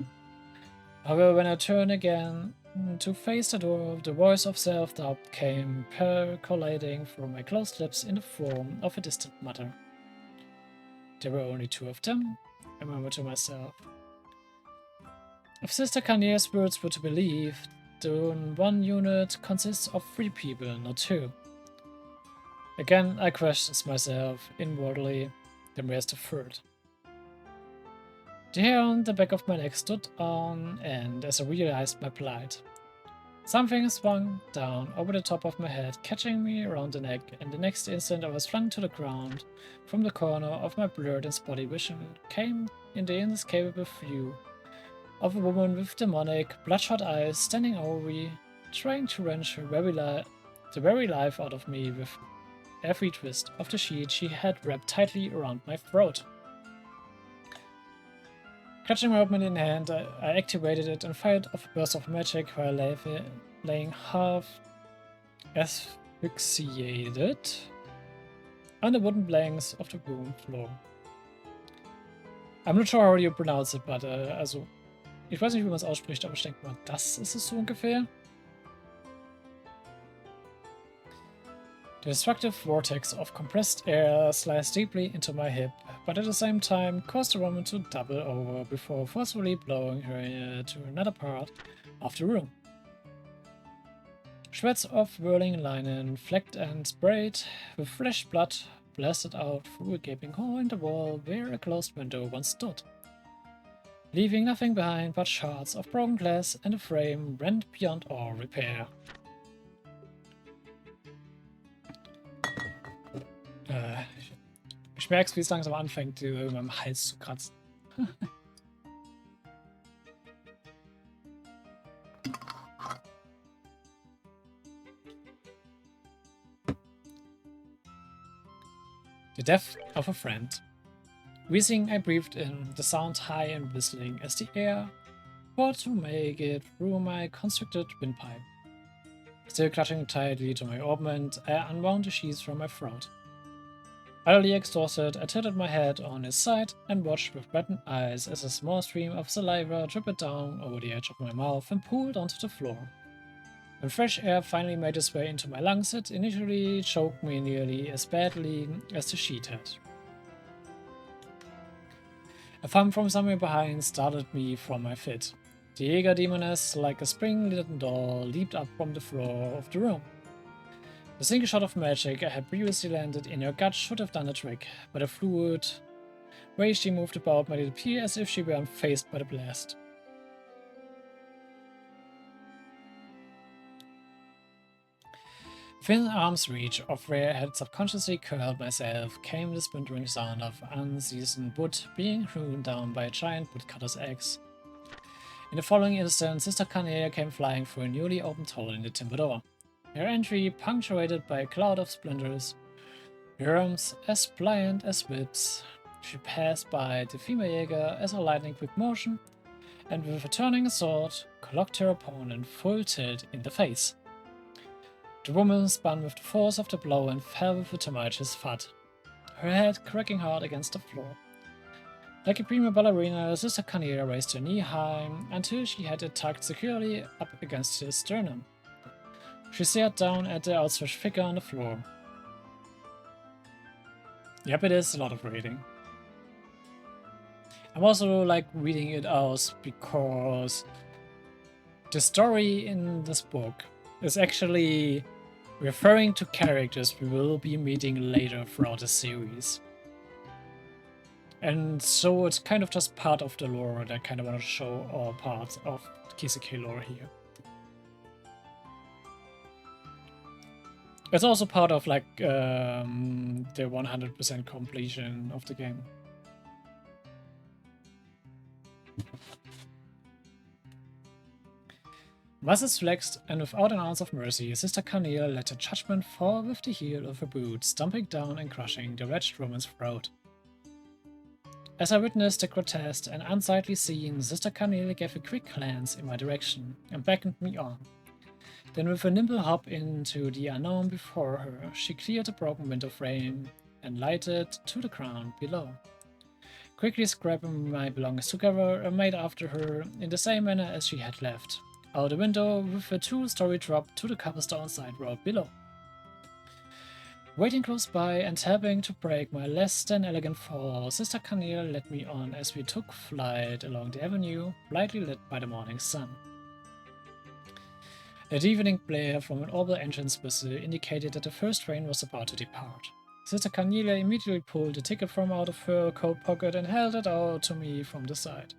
However, when I turned again to face the door, the voice of self-doubt came percolating through my closed lips in the form of a distant mutter. There were only two of them, I murmured to myself. If Sister Carnelia's words were to be believed, the one unit consists of 3 people, not 2. Again, I questioned myself inwardly, then raised a third. The hair on the back of my neck stood on end as I realized my plight. Something swung down over the top of my head, catching me around the neck, and the next instant I was flung to the ground. From the corner of my blurred and spotty vision came in the inescapable view of a woman with demonic, bloodshot eyes standing over me, trying to wrench the very life out of me with every twist of the sheet she had wrapped tightly around my throat. Clutching my weapon in hand, I activated it and fired off a burst of magic while laying half asphyxiated on the wooden planks of the room floor. I'm not sure how you pronounce it, but also, ich weiß nicht, wie man es ausspricht, aber ich denke mal, das ist es so ungefähr. The destructive vortex of compressed air sliced deeply into my hip, but at the same time caused the woman to double over before forcefully blowing her to another part of the room. Shreds of whirling linen, flecked and sprayed with fresh blood, blasted out through a gaping hole in the wall where a closed window once stood, leaving nothing behind but shards of broken glass and a frame rent beyond all repair. Ich merke, wie es langsam anfängt, in meinem Hals zu kratzen. The death of a friend. Wheezing, I breathed in, the sound high and whistling as the air poured to make it through my constricted windpipe. Still clutching tightly to my ornament, I unwound the sheaths from my throat. Utterly exhausted, I tilted my head on its side and watched with reddened eyes as a small stream of saliva dribbled down over the edge of my mouth and pooled onto the floor. When fresh air finally made its way into my lungs, it initially choked me nearly as badly as the sheet had. A thump from somewhere behind startled me from my fit. The Jäger demoness, like a spring-laden doll, leaped up from the floor of the room. The single shot of magic I had previously landed in her gut should have done the trick, but the fluid way she moved about made it appear as if she were unfazed by the blast. Within arm's reach of where I had subconsciously curled myself came the splintering sound of unseasoned wood being hewn down by a giant woodcutter's axe. In the following instant, Sister Carnelia came flying through a newly opened hole in the timber door. Her entry punctuated by a cloud of splinters, her arms as pliant as whips. She passed by the female Jäger as a lightning-quick motion, and with a turning sword, clocked her opponent full tilt in the face. The woman spun with the force of the blow and fell with a tumultuous thud, her head cracking hard against the floor. Like a prima ballerina, Sister Carnelia raised her knee high until she had it tucked securely up against his sternum. She stared down at the outstretched figure on the floor. Yep, it is a lot of reading. I'm also reading it out because the story in this book is actually referring to characters we will be meeting later throughout the series. And so it's kind of just part of the lore that I kind of want to show, or part of Kiseki lore here. It's also part of the 100% completion of the game. Muscles flexed, and without an ounce of mercy, Sister Carnelia let her judgment fall with the heel of her boot, stomping down and crushing the wretched woman's throat. As I witnessed the grotesque and unsightly scene, Sister Carnelia gave a quick glance in my direction and beckoned me on. Then with a nimble hop into the unknown before her, she cleared the broken window frame and lighted to the ground below. Quickly scraping my belongings together, I made after her in the same manner as she had left, out the window with a two-story drop to the cobblestone side road below. Waiting close by and helping to break my less than elegant fall, Sister Carnelia led me on as we took flight along the avenue, brightly lit by the morning sun. A deepening blare from an orbital entrance whistle indicated that the first train was about to depart. Sister Carnelia immediately pulled a ticket from out of her coat pocket and held it out to me from the side.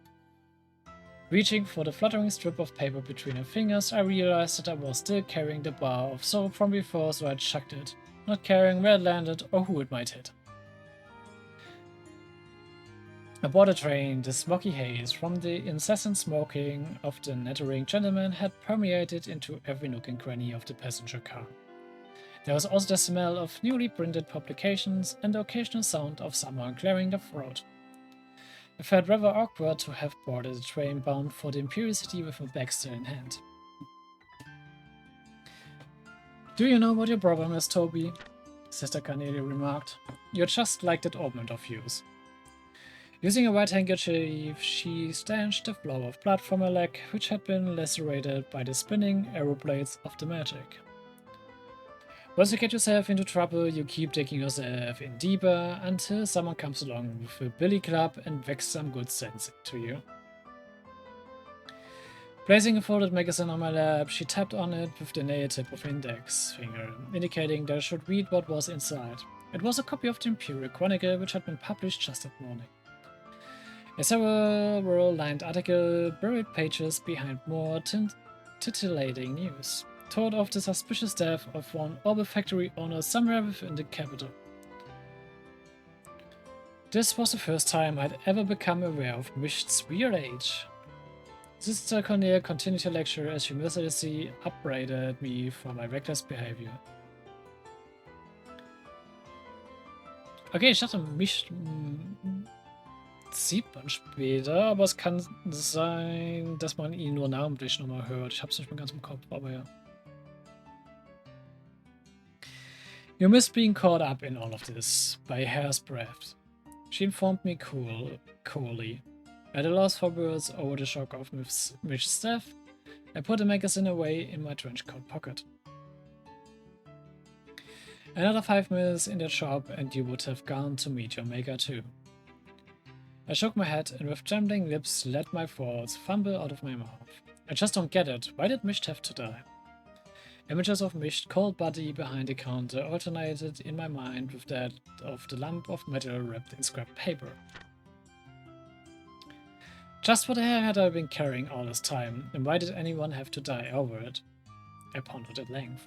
Reaching for the fluttering strip of paper between her fingers, I realized that I was still carrying the bar of soap from before, so I chucked it, not caring where it landed or who it might hit. Aboard the train, the smoky haze from the incessant smoking of the nattering gentleman had permeated into every nook and cranny of the passenger car. There was also the smell of newly printed publications and the occasional sound of someone clearing their throat. It felt rather awkward to have boarded a train bound for the Imperial City with a bag still in hand. "Do you know what your problem is, Toby?" Sister Carnelia remarked. "You're just like that ointment of yours." Using a white handkerchief, she stanched the flow of blood from her leg, which had been lacerated by the spinning arrow blades of the magic. Once you get yourself into trouble, you keep digging yourself in deeper until someone comes along with a billy club and whacks some good sense into you. Placing a folded magazine on my lap, she tapped on it with the nail tip of her index finger, indicating that I should read what was inside. It was a copy of the Imperial Chronicle, which had been published just that morning. A several-lined article buried pages behind more titillating news. Told of the suspicious death of one orbital factory owner somewhere within the capital. This was the first time I'd ever become aware of Misht's weird age. Sister Cornelia continued her lecture as she mercilessly upbraided me for my reckless behavior. Okay, ich dachte, Misht sieht man später, aber es kann sein, dass man ihn nur namentlich nochmal hört. Ich hab's nicht mehr ganz im Kopf, aber ja. "You missed being caught up in all of this by a hair's breadth," she informed me coolly. At a loss for words over the shock of Mish's death, I put the magazine away in my trenchcoat pocket. "Another 5 minutes in that shop and you would have gone to meet your maker too." I shook my head and with trembling lips let my thoughts fumble out of my mouth. "I just don't get it. Why did Misht have to die?" Images of Misht, cold body behind the counter, alternated in my mind with that of the lump of metal wrapped in scrap paper. Just what the hell had I been carrying all this time, and why did anyone have to die over it? I pondered at length.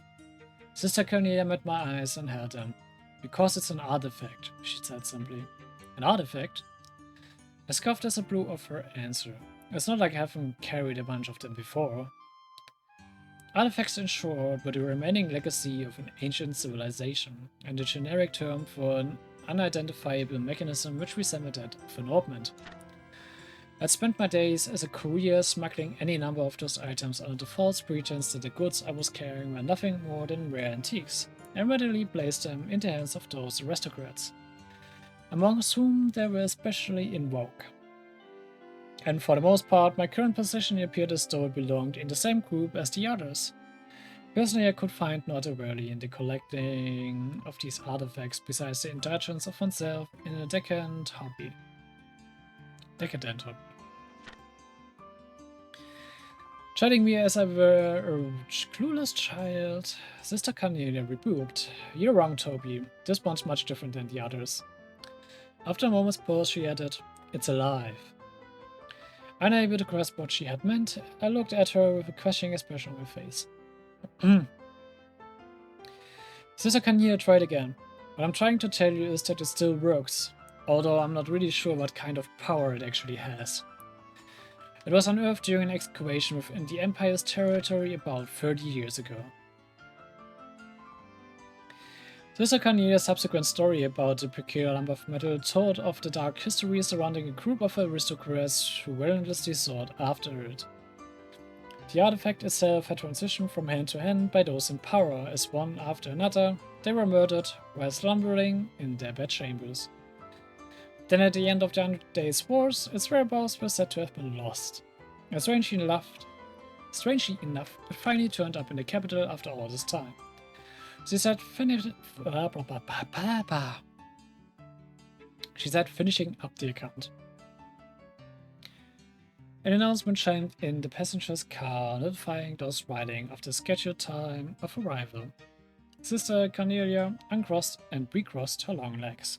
Sister Cornelia met my eyes and held them. "Because it's an artifact," she said simply. "An artifact?" I scoffed as I blew off her answer. It's not like I haven't carried a bunch of them before. Artifacts, in short, were the remaining legacy of an ancient civilization, and a generic term for an unidentifiable mechanism which resembled that of an ornament. I'd spent my days as a courier smuggling any number of those items under the false pretense that the goods I was carrying were nothing more than rare antiques, and readily placed them in the hands of those aristocrats, amongst whom they were especially in vogue. And for the most part, my current position appeared as though it belonged in the same group as the others. Personally, I could find not a value in the collecting of these artifacts besides the indulgence of oneself in a decadent hobby. Chiding me as I were a clueless child, Sister Carnelia rebuked. "You're wrong, Toby. This one's much different than the others." After a moment's pause, she added, "It's alive." Unable to grasp what she had meant, I looked at her with a questioning expression on my face. Sister Carnelia tried again. "What I'm trying to tell you is that it still works, although I'm not really sure what kind of power it actually has. It was unearthed during an excavation within the Empire's territory about 30 years ago. Sister Carnelia's subsequent story about the peculiar lump of metal told of the dark history surrounding a group of aristocrats who relentlessly sought after it. The artifact itself had transitioned from hand to hand by those in power, as one after another they were murdered while slumbering in their bedchambers. Then at the end of the 100 Days' Wars, its whereabouts were said to have been lost. And strangely enough, it finally turned up in the capital after all this time. She said, finishing up the account. An announcement chimed in the passenger's car, notifying those riding of the scheduled time of arrival. Sister Carnelia uncrossed and recrossed her long legs.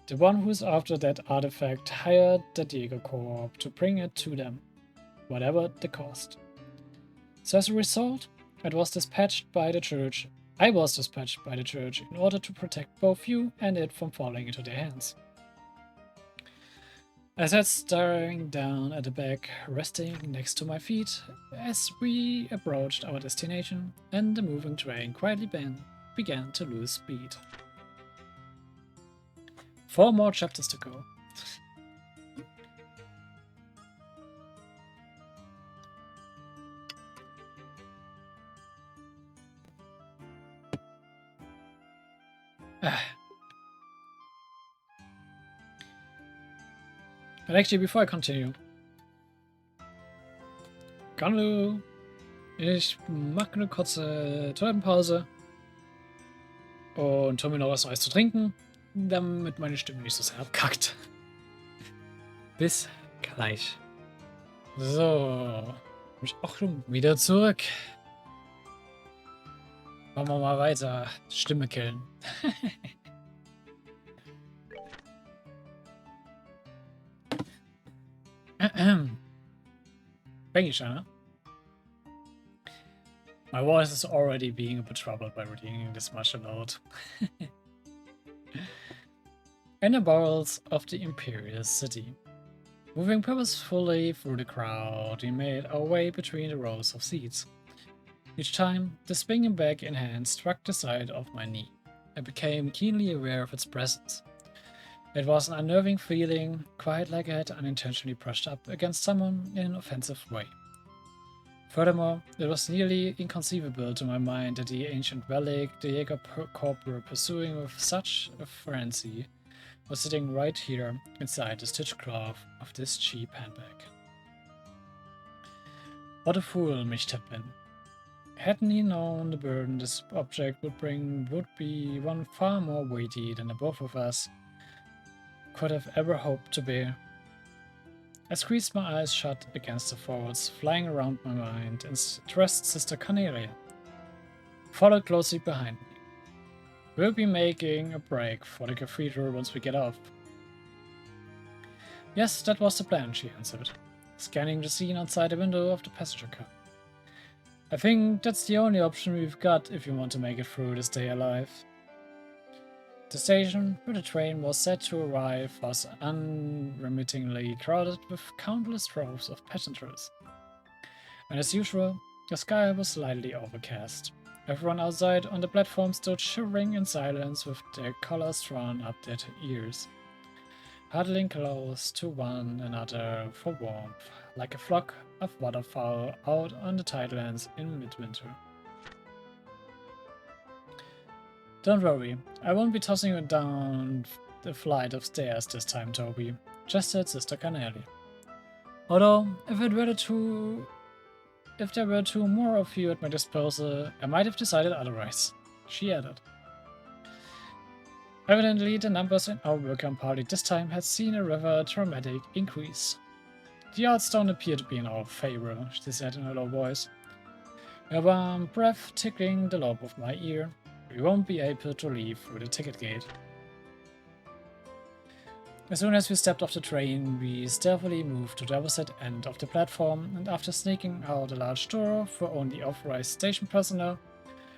The one who is after that artifact hired the Diego Corps to bring it to them, whatever the cost. So as a result, I was dispatched by the church in order to protect both you and it from falling into their hands. I sat staring down at the bag resting next to my feet as we approached our destination, and the moving train quietly began to lose speed. 4 more chapters to go. But actually, before I continue, ich mache eine kurze Toilettenpause und hole mir noch was Neues zu trinken, damit meine Stimme nicht so sehr abkackt. Bis gleich. So, bin ich auch schon wieder zurück. Machen wir mal weiter. Stimme killen. English, huh? My voice is already being a bit troubled by reading this much aloud. In the bowels of the imperial city. Moving purposefully through the crowd, we made our way between the rows of seats. Each time, the swinging bag in hand struck the side of my knee. I became keenly aware of its presence. It was an unnerving feeling, quite like I had unintentionally brushed up against someone in an offensive way. Furthermore, it was nearly inconceivable to my mind that the ancient relic the Jaeger Corps were pursuing with such a frenzy was sitting right here inside the stitched cloth of this cheap handbag. What a fool Mich had been. Hadn't he known the burden this object would bring would be one far more weighty than the both of us could have ever hoped to bear. I squeezed my eyes shut against the thoughts flying around my mind and addressed Sister Carnelia, followed closely behind me. We'll be making a break for the cathedral once we get off. Yes, that was the plan, she answered, scanning the scene outside the window of the passenger car. I think that's the only option we've got if you want to make it through this day alive. The station where the train was set to arrive was unremittingly crowded with countless rows of passengers. And as usual, the sky was slightly overcast. Everyone outside on the platform stood shivering in silence with their collars drawn up their ears, huddling close to one another for warmth, like a flock of waterfowl out on the tidelands in midwinter. Don't worry, I won't be tossing you down the flight of stairs this time, Toby, just said Sister Carnelia. Although, if there were 2 more of you at my disposal, I might have decided otherwise, she added. Evidently, the numbers in our welcome party this time had seen a rather dramatic increase. The odds don't appear to be in our favor, she said in a low voice, a warm breath tickling the lobe of my ear. We won't be able to leave through the ticket gate. As soon as we stepped off the train, we stealthily moved to the opposite end of the platform, and after sneaking out a large door for only authorized station personnel,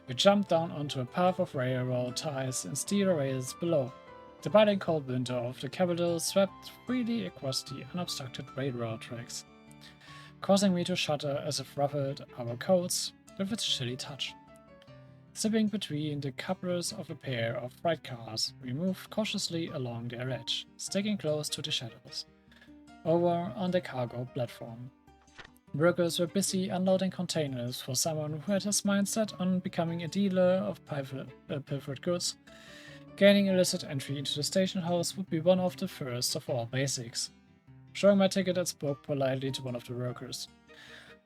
we jumped down onto a path of railroad ties and steel rails below. The biting cold window of the capital swept freely across the unobstructed railroad tracks, causing me to shudder as it ruffled our coats with its chilly touch. Slipping between the couplers of a pair of freight cars, we moved cautiously along their edge, sticking close to the shadows. Over on the cargo platform, workers were busy unloading containers for someone who had his mind set on becoming a dealer of pilfered goods. Gaining illicit entry into the station house would be one of the first of all basics. Showing my ticket, I spoke politely to one of the workers.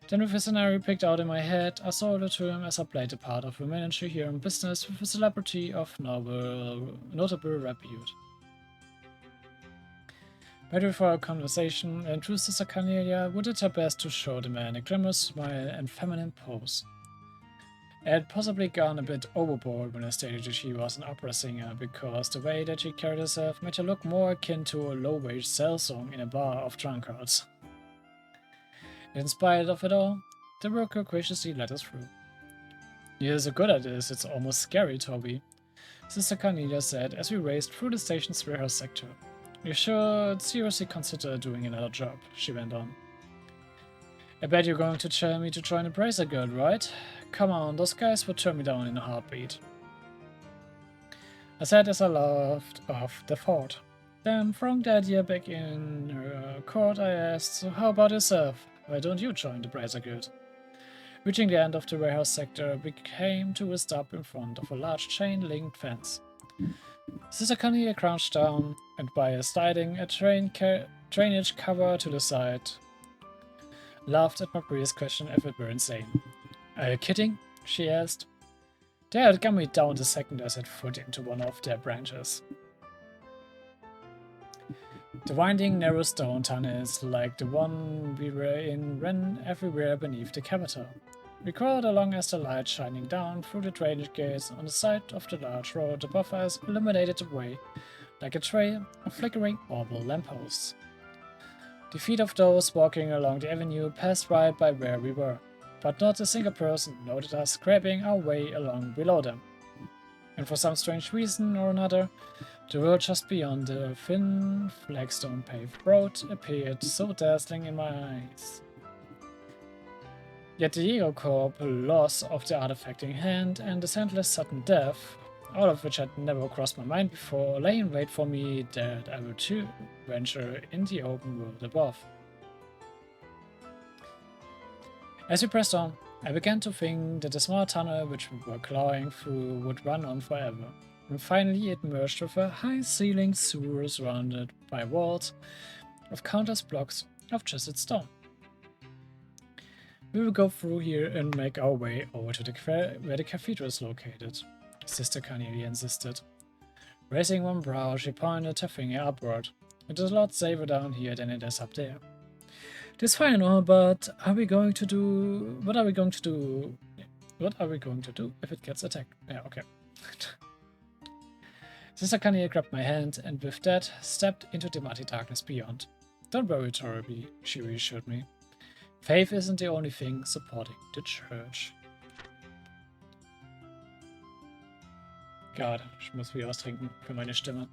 Then, with a scenario picked out in my head, I sold it to him as I played the part of a manager here in business with a celebrity of notable repute. Right before our conversation, and true Sister Carnelia would did her best to show the man a glamorous smile and feminine pose. I had possibly gone a bit overboard when I stated that she was an opera singer, because the way that she carried herself made her look more akin to a low-wage cell song in a bar of drunkards. In spite of it all, the worker graciously let us through. "You're so good at this, it's almost scary, Toby," Sister Carnelia said as we raced through the station's warehouse sector. "You should seriously consider doing another job," she went on. "I bet you're going to tell me to join the Bracer Guild, right? Come on, those guys would turn me down in a heartbeat," I said as I laughed off the thought. Then, throwing the idea back in her court, I asked, "So how about yourself? Why don't you join the Bracer Guild?" Reaching the end of the warehouse sector, we came to a stop in front of a large chain-linked fence. Sister Carnelia crouched down and, by sliding a drainage cover to the side, laughed at my previous question if it were insane. "Are you kidding?" she asked. They had gun me down the second I set foot into one of their branches. The winding, narrow stone tunnels, like the one we were in, ran everywhere beneath the capital. We crawled along as the light shining down through the drainage gates on the side of the large road above us illuminated the way, like a trail of flickering orbital lampposts. The feet of those walking along the avenue passed right by where we were, but not a single person noted us scraping our way along below them. And for some strange reason or another, the world just beyond the thin, flagstone-paved road appeared so dazzling in my eyes. Yet the Ego Corp loss of the artifacting hand and the senseless sudden death, all of which had never crossed my mind before, lay in wait for me that I would too venture in the open world above. As we pressed on, I began to think that the small tunnel which we were clawing through would run on forever, and finally it merged with a high-ceilinged sewer surrounded by walls of countless blocks of chiseled stone. "We will go through here and make our way over to where the cathedral is located," Sister Carnelia insisted. Raising one brow, she pointed her finger upward. "It is a lot safer down here than it is up there." "This fine and all, but what are we going to do if it gets attacked?" Yeah, okay. Sister Carnelia grabbed my hand and with that stepped into the muddy darkness beyond. "Don't worry, Torby," she reassured me. "Faith isn't the only thing supporting the church." Gott, ich muss wieder was trinken für meine Stimme.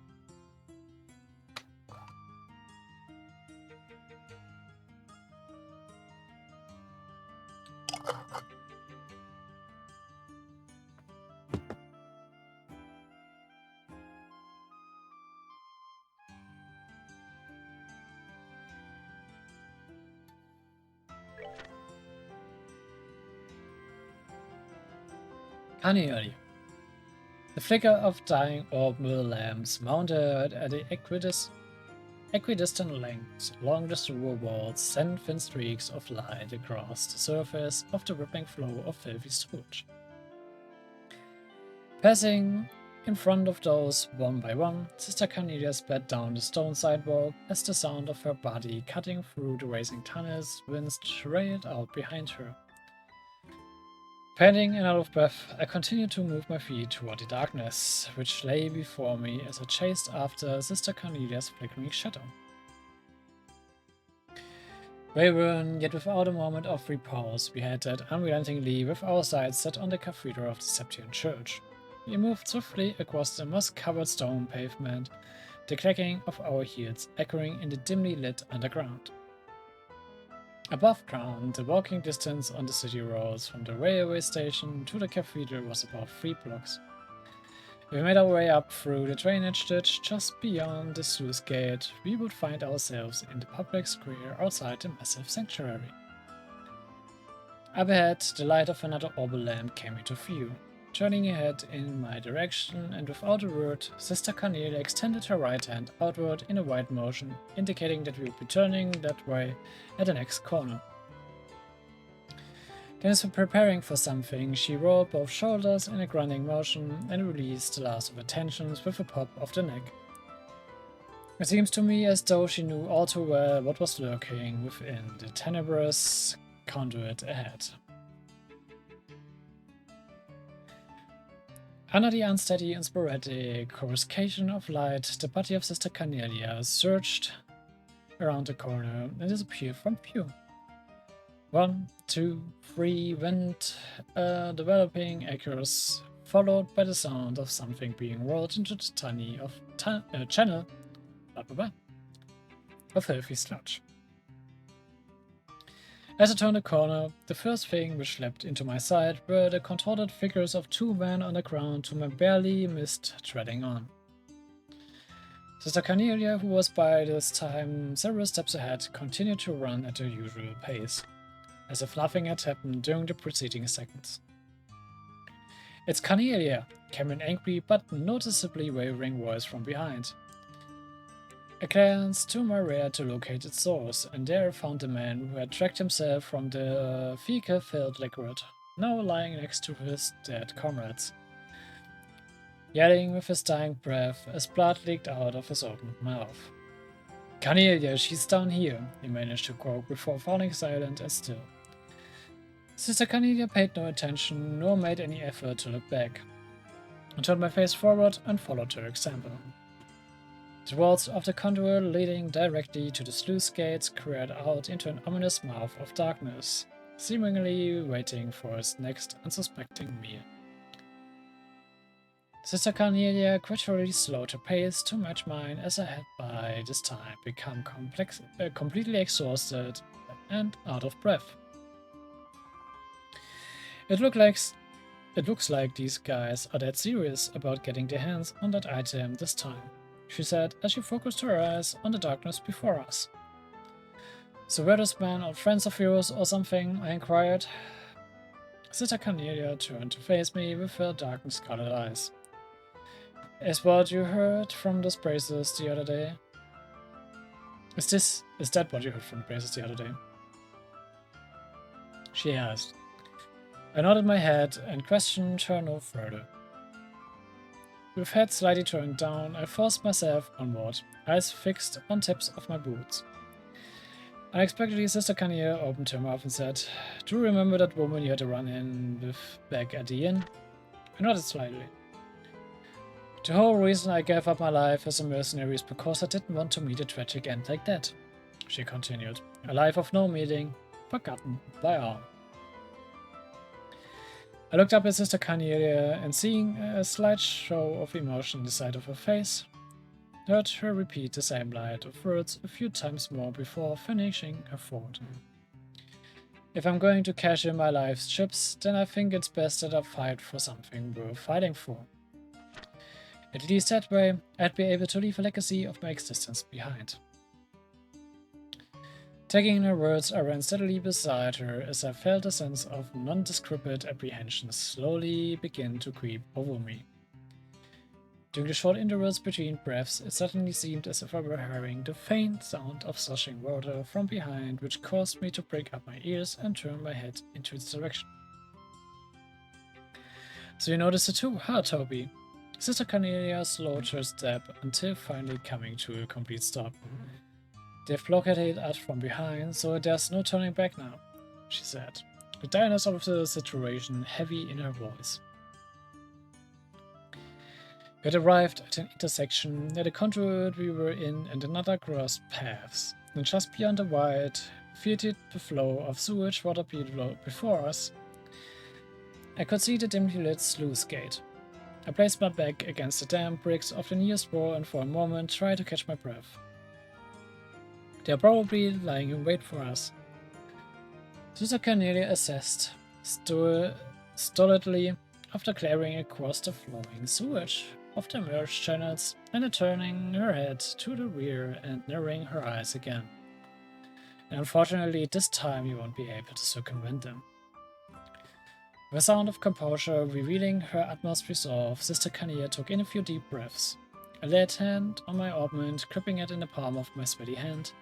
Carnelia. The flicker of dying orbital lamps mounted at the equidistant lengths along the sewer walls sent thin streaks of light across the surface of the rippling flow of filthy sewage. Passing in front of those one by one, Sister Carnelia sped down the stone sidewalk as the sound of her body cutting through the racing tunnels winds trailed out behind her. Panting and out of breath, I continued to move my feet toward the darkness, which lay before me as I chased after Sister Carnelia's flickering shadow. Wayward, yet without a moment of repose, we headed unrelentingly with our sights set on the cathedral of the Septian Church. We moved swiftly across the moss-covered stone pavement, the clacking of our heels echoing in the dimly lit underground. Above ground, the walking distance on the city roads from the railway station to the cathedral was about 3 blocks. If we made our way up through the drainage ditch just beyond the sluice gate, we would find ourselves in the public square outside the massive sanctuary. Up ahead, the light of another orbital lamp came into view. Turning her head in my direction, and without a word, Sister Carnelia extended her right hand outward in a wide motion, indicating that we would be turning that way at the next corner. Then, as if preparing for something, she rolled both shoulders in a grunting motion and released the last of her tensions with a pop of the neck. It seems to me as though she knew all too well what was lurking within the tenebrous conduit ahead. Under the unsteady and sporadic coruscation of light, the body of Sister Carnelia surged around the corner and disappeared from view. 1, 2, 3 went developing echoes, followed by the sound of something being rolled into the tiny channel of healthy sludge. As I turned the corner, the first thing which leapt into my sight were the contorted figures of 2 men on the ground whom I barely missed treading on. Sister Carnelia, who was by this time several steps ahead, continued to run at her usual pace, as if nothing had happened during the preceding seconds. "It's Carnelia!" came an angry but noticeably wavering voice from behind. I glanced to my rear to locate its source, and there I found the man who had dragged himself from the fecal-filled liquid, now lying next to his dead comrades, yelling with his dying breath as blood leaked out of his opened mouth. "Carnelia, she's down here," he managed to croak before falling silent and still. Sister Carnelia paid no attention nor made any effort to look back. I turned my face forward and followed her example. The walls of the conduit leading directly to the sluice gates cleared out into an ominous mouth of darkness, seemingly waiting for its next unsuspecting meal. Sister Carnelia gradually slowed her pace to match mine as I had by this time become completely exhausted and out of breath. It looks like these guys are that serious about getting their hands on that item this time, she said as she focused her eyes on the darkness before us. "So were those men old friends of yours or something?" I inquired. Sister Carnelia turned to face me with her dark and scarlet eyes. "Is what you heard from those braces the other day?" Is that what you heard from the braces the other day?" she asked. I nodded my head and questioned her no further. With head slightly turned down, I forced myself onward, eyes fixed on tips of my boots. Unexpectedly, Sister Carnelia opened her mouth and said, "Do you remember that woman you had a run-in with back at the inn?" I nodded slightly. "The whole reason I gave up my life as a mercenary is because I didn't want to meet a tragic end like that," she continued. "A life of no meaning, forgotten by all." I looked up at Sister Carnelia and, seeing a slight show of emotion on the side of her face, heard her repeat the same line of words a few times more before finishing her thought. "If I'm going to cash in my life's chips, then I think it's best that I fight for something worth fighting for. At least that way, I'd be able to leave a legacy of my existence behind." Taking in her words, I ran steadily beside her as I felt a sense of nondescript apprehension slowly begin to creep over me. During the short intervals between breaths, it suddenly seemed as if I were hearing the faint sound of sloshing water from behind, which caused me to prick up my ears and turn my head into its direction. "So you noticed it too, huh, Toby?" Sister Carnelia slowed her step until finally coming to a complete stop. "They've blockaded us from behind, so there's no turning back now," she said, the direness of the situation heavy in her voice. We had arrived at an intersection near the conduit we were in and another crossed paths, and just beyond the wide, filtered the flow of sewage water below before us, I could see the dimly lit sluice gate. I placed my back against the damp bricks of the nearest wall and for a moment tried to catch my breath. They are probably lying in wait for us. Sister Carnelia assessed stolidly after glaring across the flowing sewage of the merged channels and then turning her head to the rear and narrowing her eyes again. And unfortunately, this time you won't be able to circumvent them. With a sound of composure revealing her utmost resolve, Sister Carnelia took in a few deep breaths. I laid a hand on my ointment, gripping it in the palm of my sweaty hand,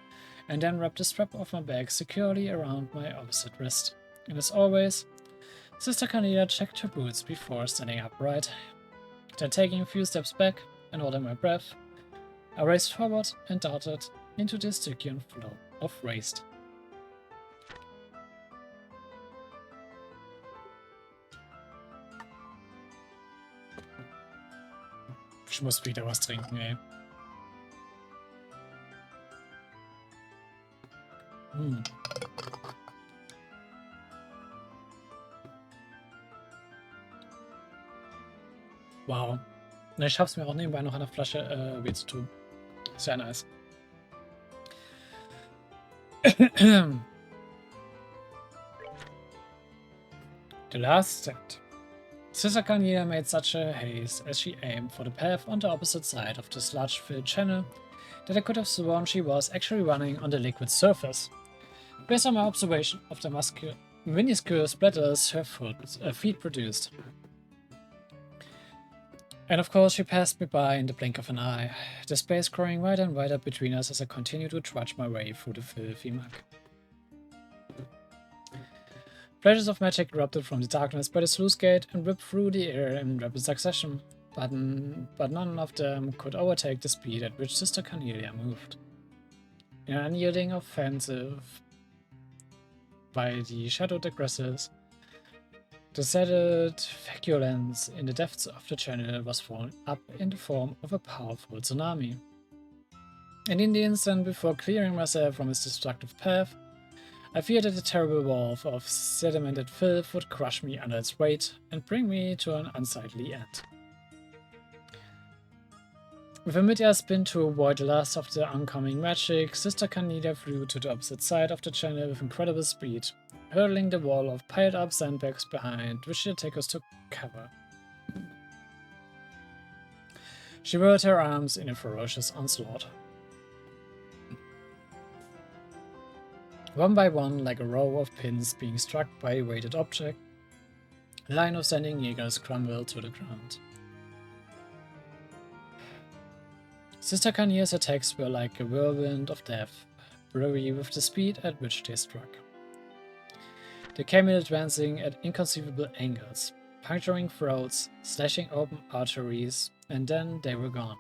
and then wrapped the strap of my bag securely around my opposite wrist. And as always, Sister Carnelia checked her boots before standing upright. Then taking a few steps back and holding my breath, I raced forward and darted into the Stygian flow of waste. Ich muss wieder was trinken, ey. Wow. Ich schaff's mir auch nebenbei noch an der Flasche weh zu tun. Sehr nice. The last step. Sister Carnelia made such a haste as she aimed for the path on the opposite side of the sludge-filled channel that I could have sworn she was actually running on the liquid surface. Based on my observation of the minuscule splatters her feet produced. And of course she passed me by in the blink of an eye, the space growing wider and wider between us as I continued to trudge my way through the filthy muck. Flashes of magic erupted from the darkness by the sluice gate and ripped through the air in rapid succession, but none of them could overtake the speed at which Sister Carnelia moved. In an unyielding offensive by the shadowed aggressors, the settled feculence in the depths of the channel was thrown up in the form of a powerful tsunami. And in the instant before clearing myself from its destructive path, I feared that the terrible wall of sedimented filth would crush me under its weight and bring me to an unsightly end. With a mid-air spin to avoid the last of the oncoming magic, Sister Carnelia flew to the opposite side of the channel with incredible speed, hurdling the wall of piled-up sandbags behind which the attackers took cover. She whirled her arms in a ferocious onslaught. One by one, like a row of pins being struck by a weighted object, a line of standing Jägers crumbled to the ground. Sister Carnelia's attacks were like a whirlwind of death, blurry with the speed at which they struck. They came in advancing at inconceivable angles, puncturing throats, slashing open arteries, and then they were gone.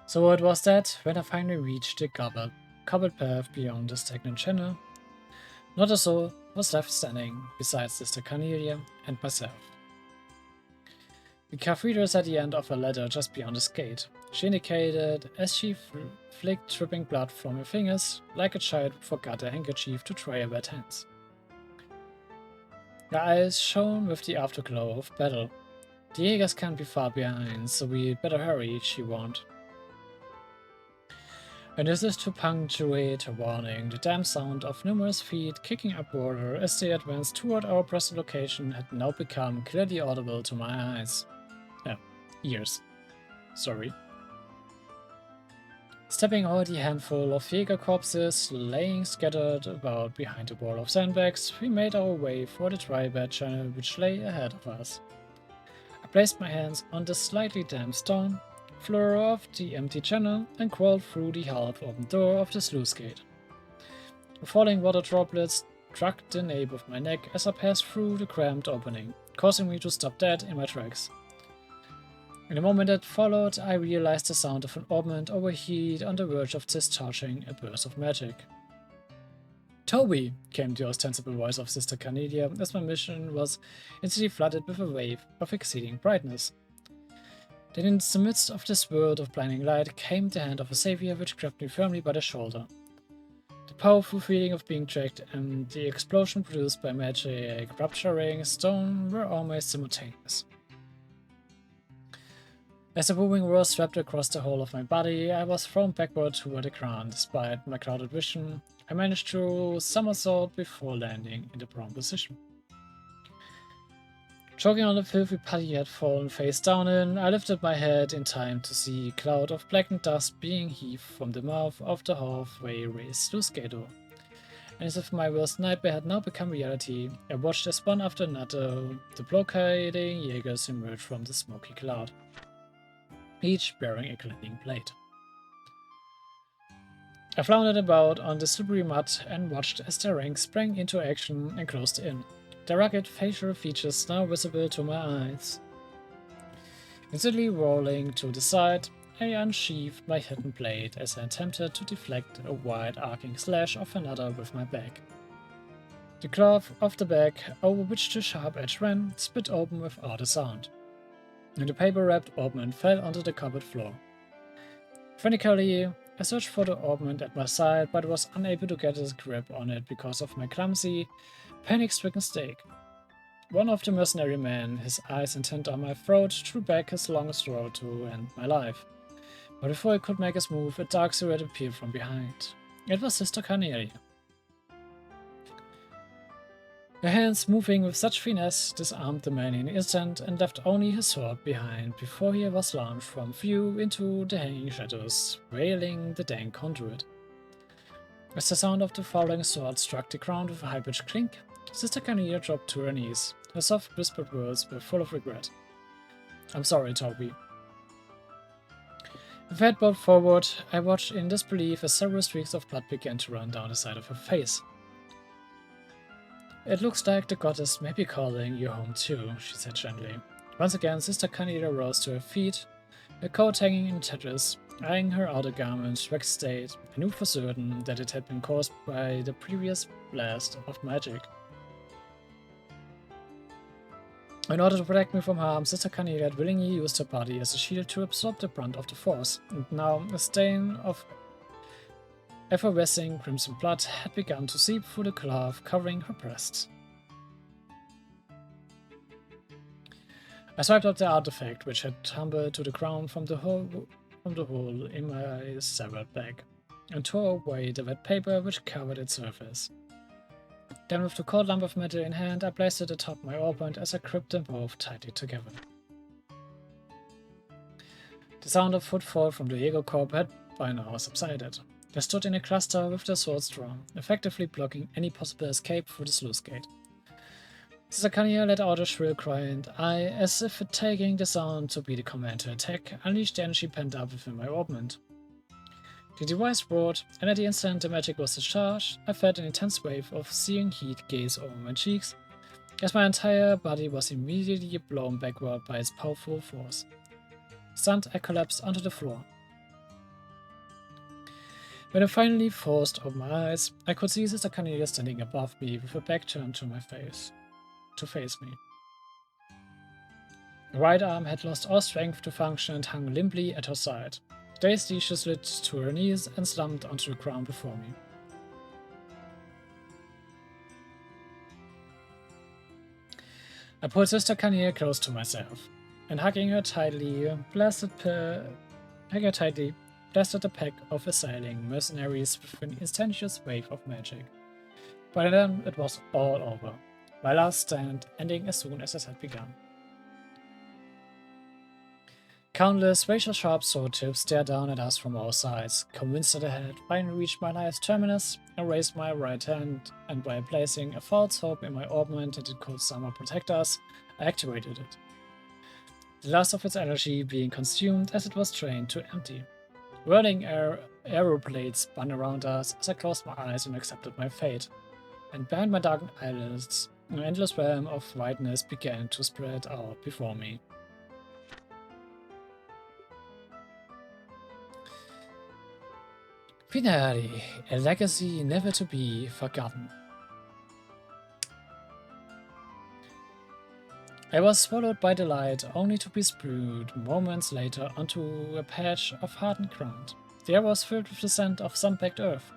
So it was that, when I finally reached the cobbled path beyond the stagnant channel, not a soul was left standing besides Sister Carnelia and myself. The cathedra's at the end of a ladder just beyond the gate, she indicated as she flicked dripping blood from her fingers, like a child who forgot a handkerchief to dry her wet hands. Her eyes shone with the afterglow of battle. The Jägers can't be far behind, so we'd better hurry, she warned. And this is to punctuate her warning, the damp sound of numerous feet kicking up water as they advanced toward our present location had now become clearly audible to my eyes. Ears. Sorry. Stepping over the handful of Jäger corpses laying scattered about behind the wall of sandbags, we made our way for the dry bed channel which lay ahead of us. I placed my hands on the slightly damp stone floor of the empty channel and crawled through the half-open door of the sluice gate. The falling water droplets struck the nape of my neck as I passed through the cramped opening, causing me to stop dead in my tracks. In the moment that followed, I realized the sound of an ointment overheat on the verge of discharging a burst of magic. Toby, came the ostensible voice of Sister Carnelia as my mission was instantly flooded with a wave of exceeding brightness. Then in the midst of this world of blinding light came the hand of a savior which grabbed me firmly by the shoulder. The powerful feeling of being tracked and the explosion produced by magic rupturing stone were almost simultaneous. As the booming roar swept across the whole of my body, I was thrown backward toward the ground. Despite my clouded vision, I managed to somersault before landing in the prone position. Choking on the filthy putty I had fallen face down in, I lifted my head in time to see a cloud of blackened dust being heaved from the mouth of the halfway raised sluice gate door. And as if my worst nightmare had now become reality, I watched as one after another the blockading Jaegers emerge from the smoky cloud, each bearing a glittering blade. I floundered about on the slippery mud and watched as their ranks sprang into action and closed in, their rugged facial features now visible to my eyes. Instantly rolling to the side, I unsheathed my hidden blade as I attempted to deflect a wide arcing slash of another with my back. The cloth of the back over which the sharp edge ran split open without a sound, and the paper-wrapped ornament fell onto the cupboard floor. Frantically, I searched for the ornament at my side, but was unable to get a grip on it because of my clumsy, panic-stricken stake. One of the mercenary men, his eyes intent on my throat, drew back his long straw to end my life. But before he could make his move, a dark silhouette appeared from behind. It was Sister Carnelia. Her hands, moving with such finesse, disarmed the man in an instant and left only his sword behind before he was launched from view into the hanging shadows, wailing the dank conduit. As the sound of the falling sword struck the ground with a high-pitched clink, Sister Carnelia dropped to her knees. Her soft whispered words were full of regret. "I'm sorry, Toby." With head bowed forward, I watched in disbelief as several streaks of blood began to run down the side of her face. "It looks like the goddess may be calling you home too," she said gently. Once again, Sister Carnelia rose to her feet, her coat hanging in tatters, eyeing her outer garment's wrecked state. I knew for certain that it had been caused by the previous blast of magic. In order to protect me from harm, Sister Carnelia had willingly used her body as a shield to absorb the brunt of the force, and now a stain of effervescing crimson blood had begun to seep through the cloth covering her breasts. I swiped up the artifact, which had tumbled to the ground from the hole in my severed back, and tore away the wet paper which covered its surface. Then, with the cold lump of metal in hand, I placed it atop my ornament as I gripped them both tightly together. The sound of footfall from the Jaeger Corps had by now subsided. They stood in a cluster with their swords drawn, effectively blocking any possible escape through the sluice gate. Sister Carnelia let out a shrill cry, and I, as if taking the sound to be the command to attack, unleashed the energy pent up within my ornament. The device roared, and at the instant the magic was discharged, I felt an intense wave of searing heat gaze over my cheeks, as my entire body was immediately blown backward by its powerful force. Stunned, I collapsed onto the floor. When I finally forced open my eyes, I could see Sister Carnelia standing above me with her back turned to face me. Her right arm had lost all strength to function and hung limply at her side. Dazedly, she slid to her knees and slumped onto the ground before me. I pulled Sister Carnelia close to myself, and hugging her tightly, blasted the pack of assailing mercenaries with an instantaneous wave of magic. By then, it was all over, my last stand ending as soon as it had begun. Countless razor-sharp sword tips stared down at us from all sides. Convinced that I had finally reached my life's terminus, I raised my right hand, and by placing a false hope in my ornament that it could somehow protect us, I activated it. The last of its energy being consumed as it was drained to empty. Whirling arrow blades spun around us as I closed my eyes and accepted my fate. And behind my darkened eyelids, an endless realm of whiteness began to spread out before me. Finale, a legacy never to be forgotten. I was swallowed by the light, only to be spewed moments later onto a patch of hardened ground. The air was filled with the scent of sun-baked earth.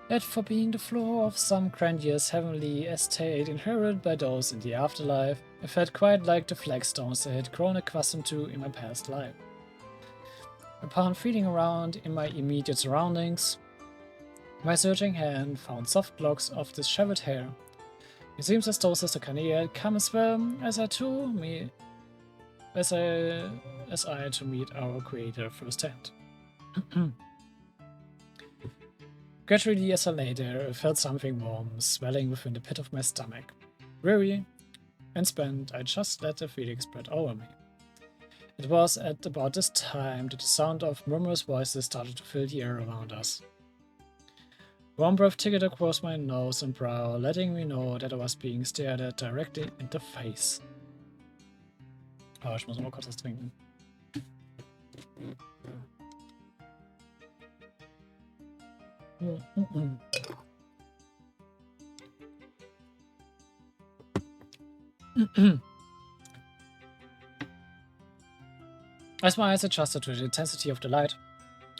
Yet for being the floor of some grandiose heavenly estate inherited by those in the afterlife, it felt quite like the flagstones I had grown accustomed to in my past life. Upon feeling around in my immediate surroundings, my searching hand found soft locks of disheveled hair. It seems as though Sister Carnelia had come as well as I to meet our Creator firsthand. Gradually, as I lay there, I felt something warm swelling within the pit of my stomach. Weary and spent, I just let the feeling spread over me. It was at about this time that the sound of murmurous voices started to fill the air around us. Warm breath tickled across my nose and brow, letting me know that I was being stared at directly in the face. Oh, ich muss mal kurz was trinken. As my eyes adjusted to the intensity of the light,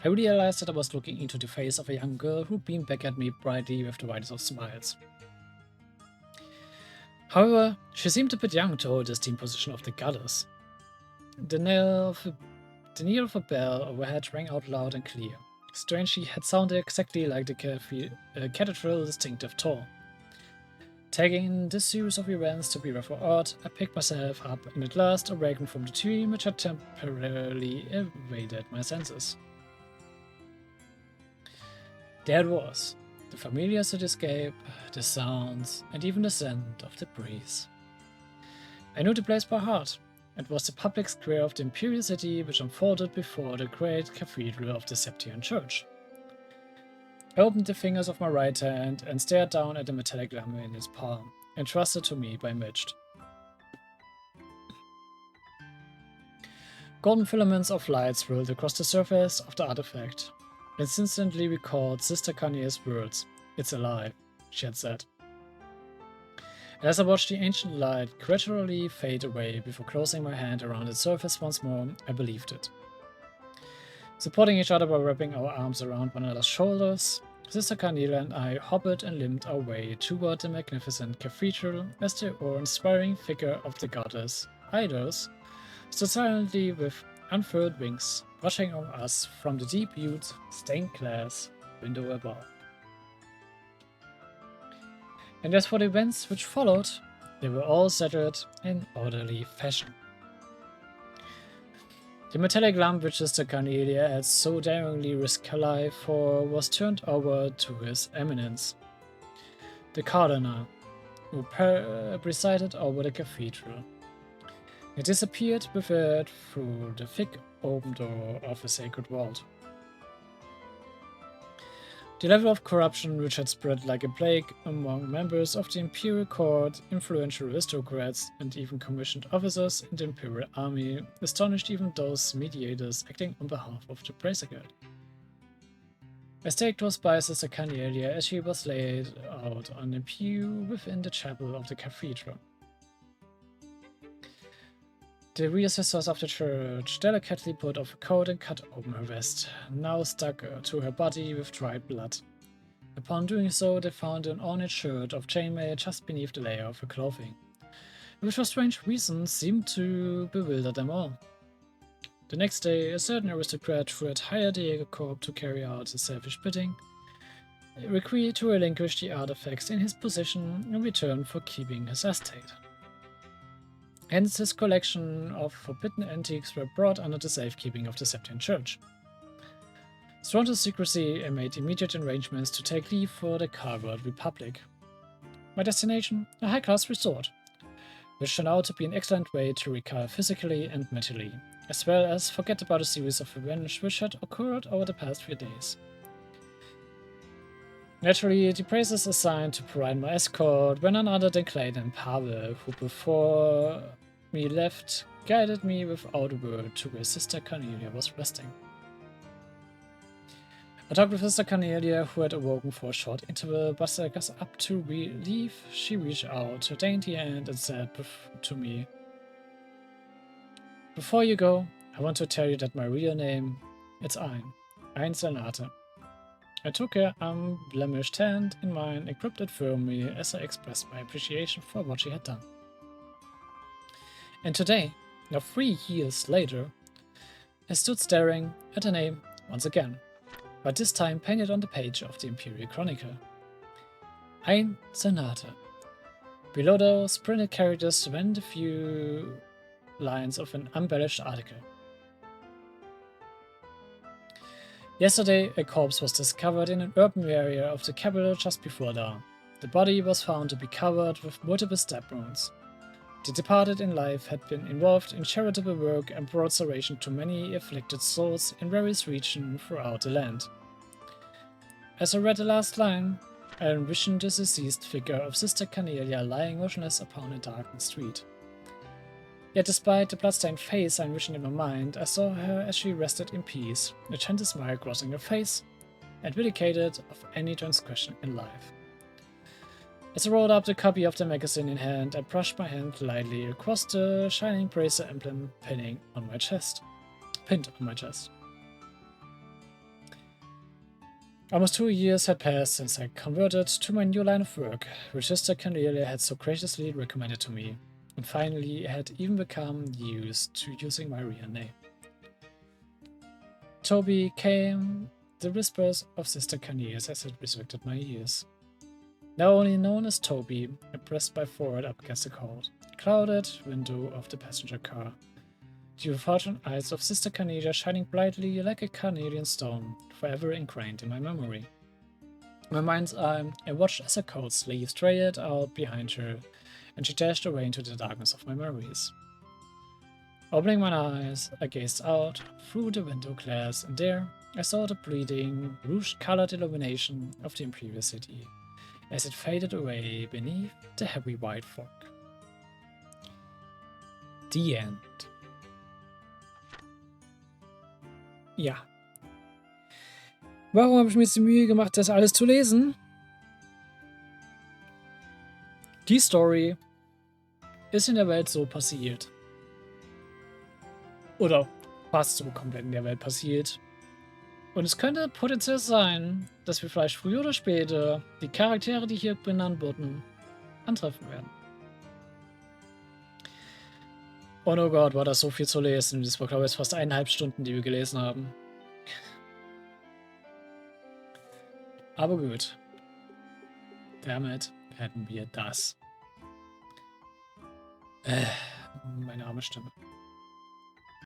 I realized that I was looking into the face of a young girl who beamed back at me brightly with the widest of smiles. However, she seemed a bit young to hold this esteemed position of the goddess. The knell of a bell overhead rang out loud and clear. Strangely, it had sounded exactly like the cathedral distinctive toll. Taking this series of events to be rough or odd, I picked myself up and at last awakened from the dream which had temporarily evaded my senses. There it was, the familiar cityscape, the sounds, and even the scent of the breeze. I knew the place by heart. It was the public square of the imperial city which unfolded before the great cathedral of the Septian Church. I opened the fingers of my right hand and stared down at the metallic lamp in its palm, entrusted to me by Mitch. Golden filaments of light swirled across the surface of the artifact. I instantly recalled Sister Carnelia's words. "It's alive," she had said. And as I watched the ancient light gradually fade away before closing my hand around its surface once more, I believed it. Supporting each other by wrapping our arms around one another's shoulders, Sister Carnelia and I hobbled and limped our way toward the magnificent cathedral as the awe-inspiring figure of the goddess, Idos, stood silently with unfurled wings, watching on us from the deep-hued stained glass window above. And as for the events which followed, they were all settled in orderly fashion. The metallic lamp which Sister Carnelia had so daringly risked her life for was turned over to His Eminence, the Cardinal, who presided over the cathedral. He disappeared with it through the thick open door of a sacred vault. The level of corruption which had spread like a plague among members of the imperial court, influential aristocrats, and even commissioned officers in the imperial army astonished even those mediators acting on behalf of the Bracer Guild. I stayed close by Sister Carnelia as she was laid out on a pew within the chapel of the cathedral. The real sisters of the church delicately put off a coat and cut open her vest, now stuck to her body with dried blood. Upon doing so, they found an ornate shirt of chainmail just beneath the layer of her clothing, which for strange reasons seemed to bewilder them all. The next day, a certain aristocrat who had hired the Jaeger Corps to carry out his selfish bidding agreed to relinquish the artifacts in his possession in return for keeping his estate. Hence, his collection of forbidden antiques were brought under the safekeeping of the Septian Church. Sworn to secrecy, I made immediate arrangements to take leave for the Carworld Republic. My destination, a high-class resort, which turned out to be an excellent way to recover physically and mentally, as well as forget about a series of events which had occurred over the past few days. Naturally, the praises assigned to provide my escort were none other than Clayton and Pavel, who before me left, guided me without a word to where Sister Carnelia was resting. I talked with Sister Carnelia, who had awoken for a short interval, but as I got up to leave, she reached out her dainty hand and said to me, "Before you go, I want to tell you that my real name, it's Ein Salnate." I took her unblemished hand in mine and gripped it firmly as I expressed my appreciation for what she had done. And today, now 3 years later, I stood staring at the name once again, but this time painted on the page of the Imperial Chronicle. Ein Sonate. Below those printed characters went a few lines of an embellished article. Yesterday, a corpse was discovered in an urban area of the capital just before dawn. The body was found to be covered with multiple stab wounds. The departed in life had been involved in charitable work and brought salvation to many afflicted souls in various regions throughout the land. As I read the last line, I envisioned the deceased figure of Sister Carnelia lying motionless upon a darkened street. Yet despite the bloodstained face I envisioned in my mind, I saw her as she rested in peace, a gentle smile crossing her face, and vindicated of any transgression in life. As I rolled up the copy of the magazine in hand, I brushed my hand lightly across the shining bracer emblem pinned on my chest. Almost 2 years had passed since I converted to my new line of work, which Sister Candelia had so graciously recommended to me, and finally I had even become used to using my real name. Toby came the whispers of Sister Candelia as it resurrected my ears. Now only known as Toby, I pressed my forehead up against the cold, clouded window of the passenger car. The refulgent eyes of Sister Carnelia shining brightly like a carnelian stone, forever ingrained in my memory. In my mind's eye, I watched as her coat sleeve strayed out behind her, and she dashed away into the darkness of my memories. Opening my eyes, I gazed out through the window glass, and there I saw the bleeding, rouge-colored illumination of the Imperial City, as it faded away beneath the heavy white fog. The end. Ja. Warum habe ich mir jetzt die Mühe gemacht, das alles zu lesen? Die Story ist in der Welt so passiert. Oder fast so komplett in der Welt passiert. Und es könnte potenziell sein, dass wir vielleicht früher oder später die Charaktere, die hier benannt wurden, antreffen werden. Und oh Gott, war das so viel zu lesen. Das war, glaube ich, fast 1,5 Stunden, die wir gelesen haben. Aber gut. Damit hätten wir das. Meine arme Stimme.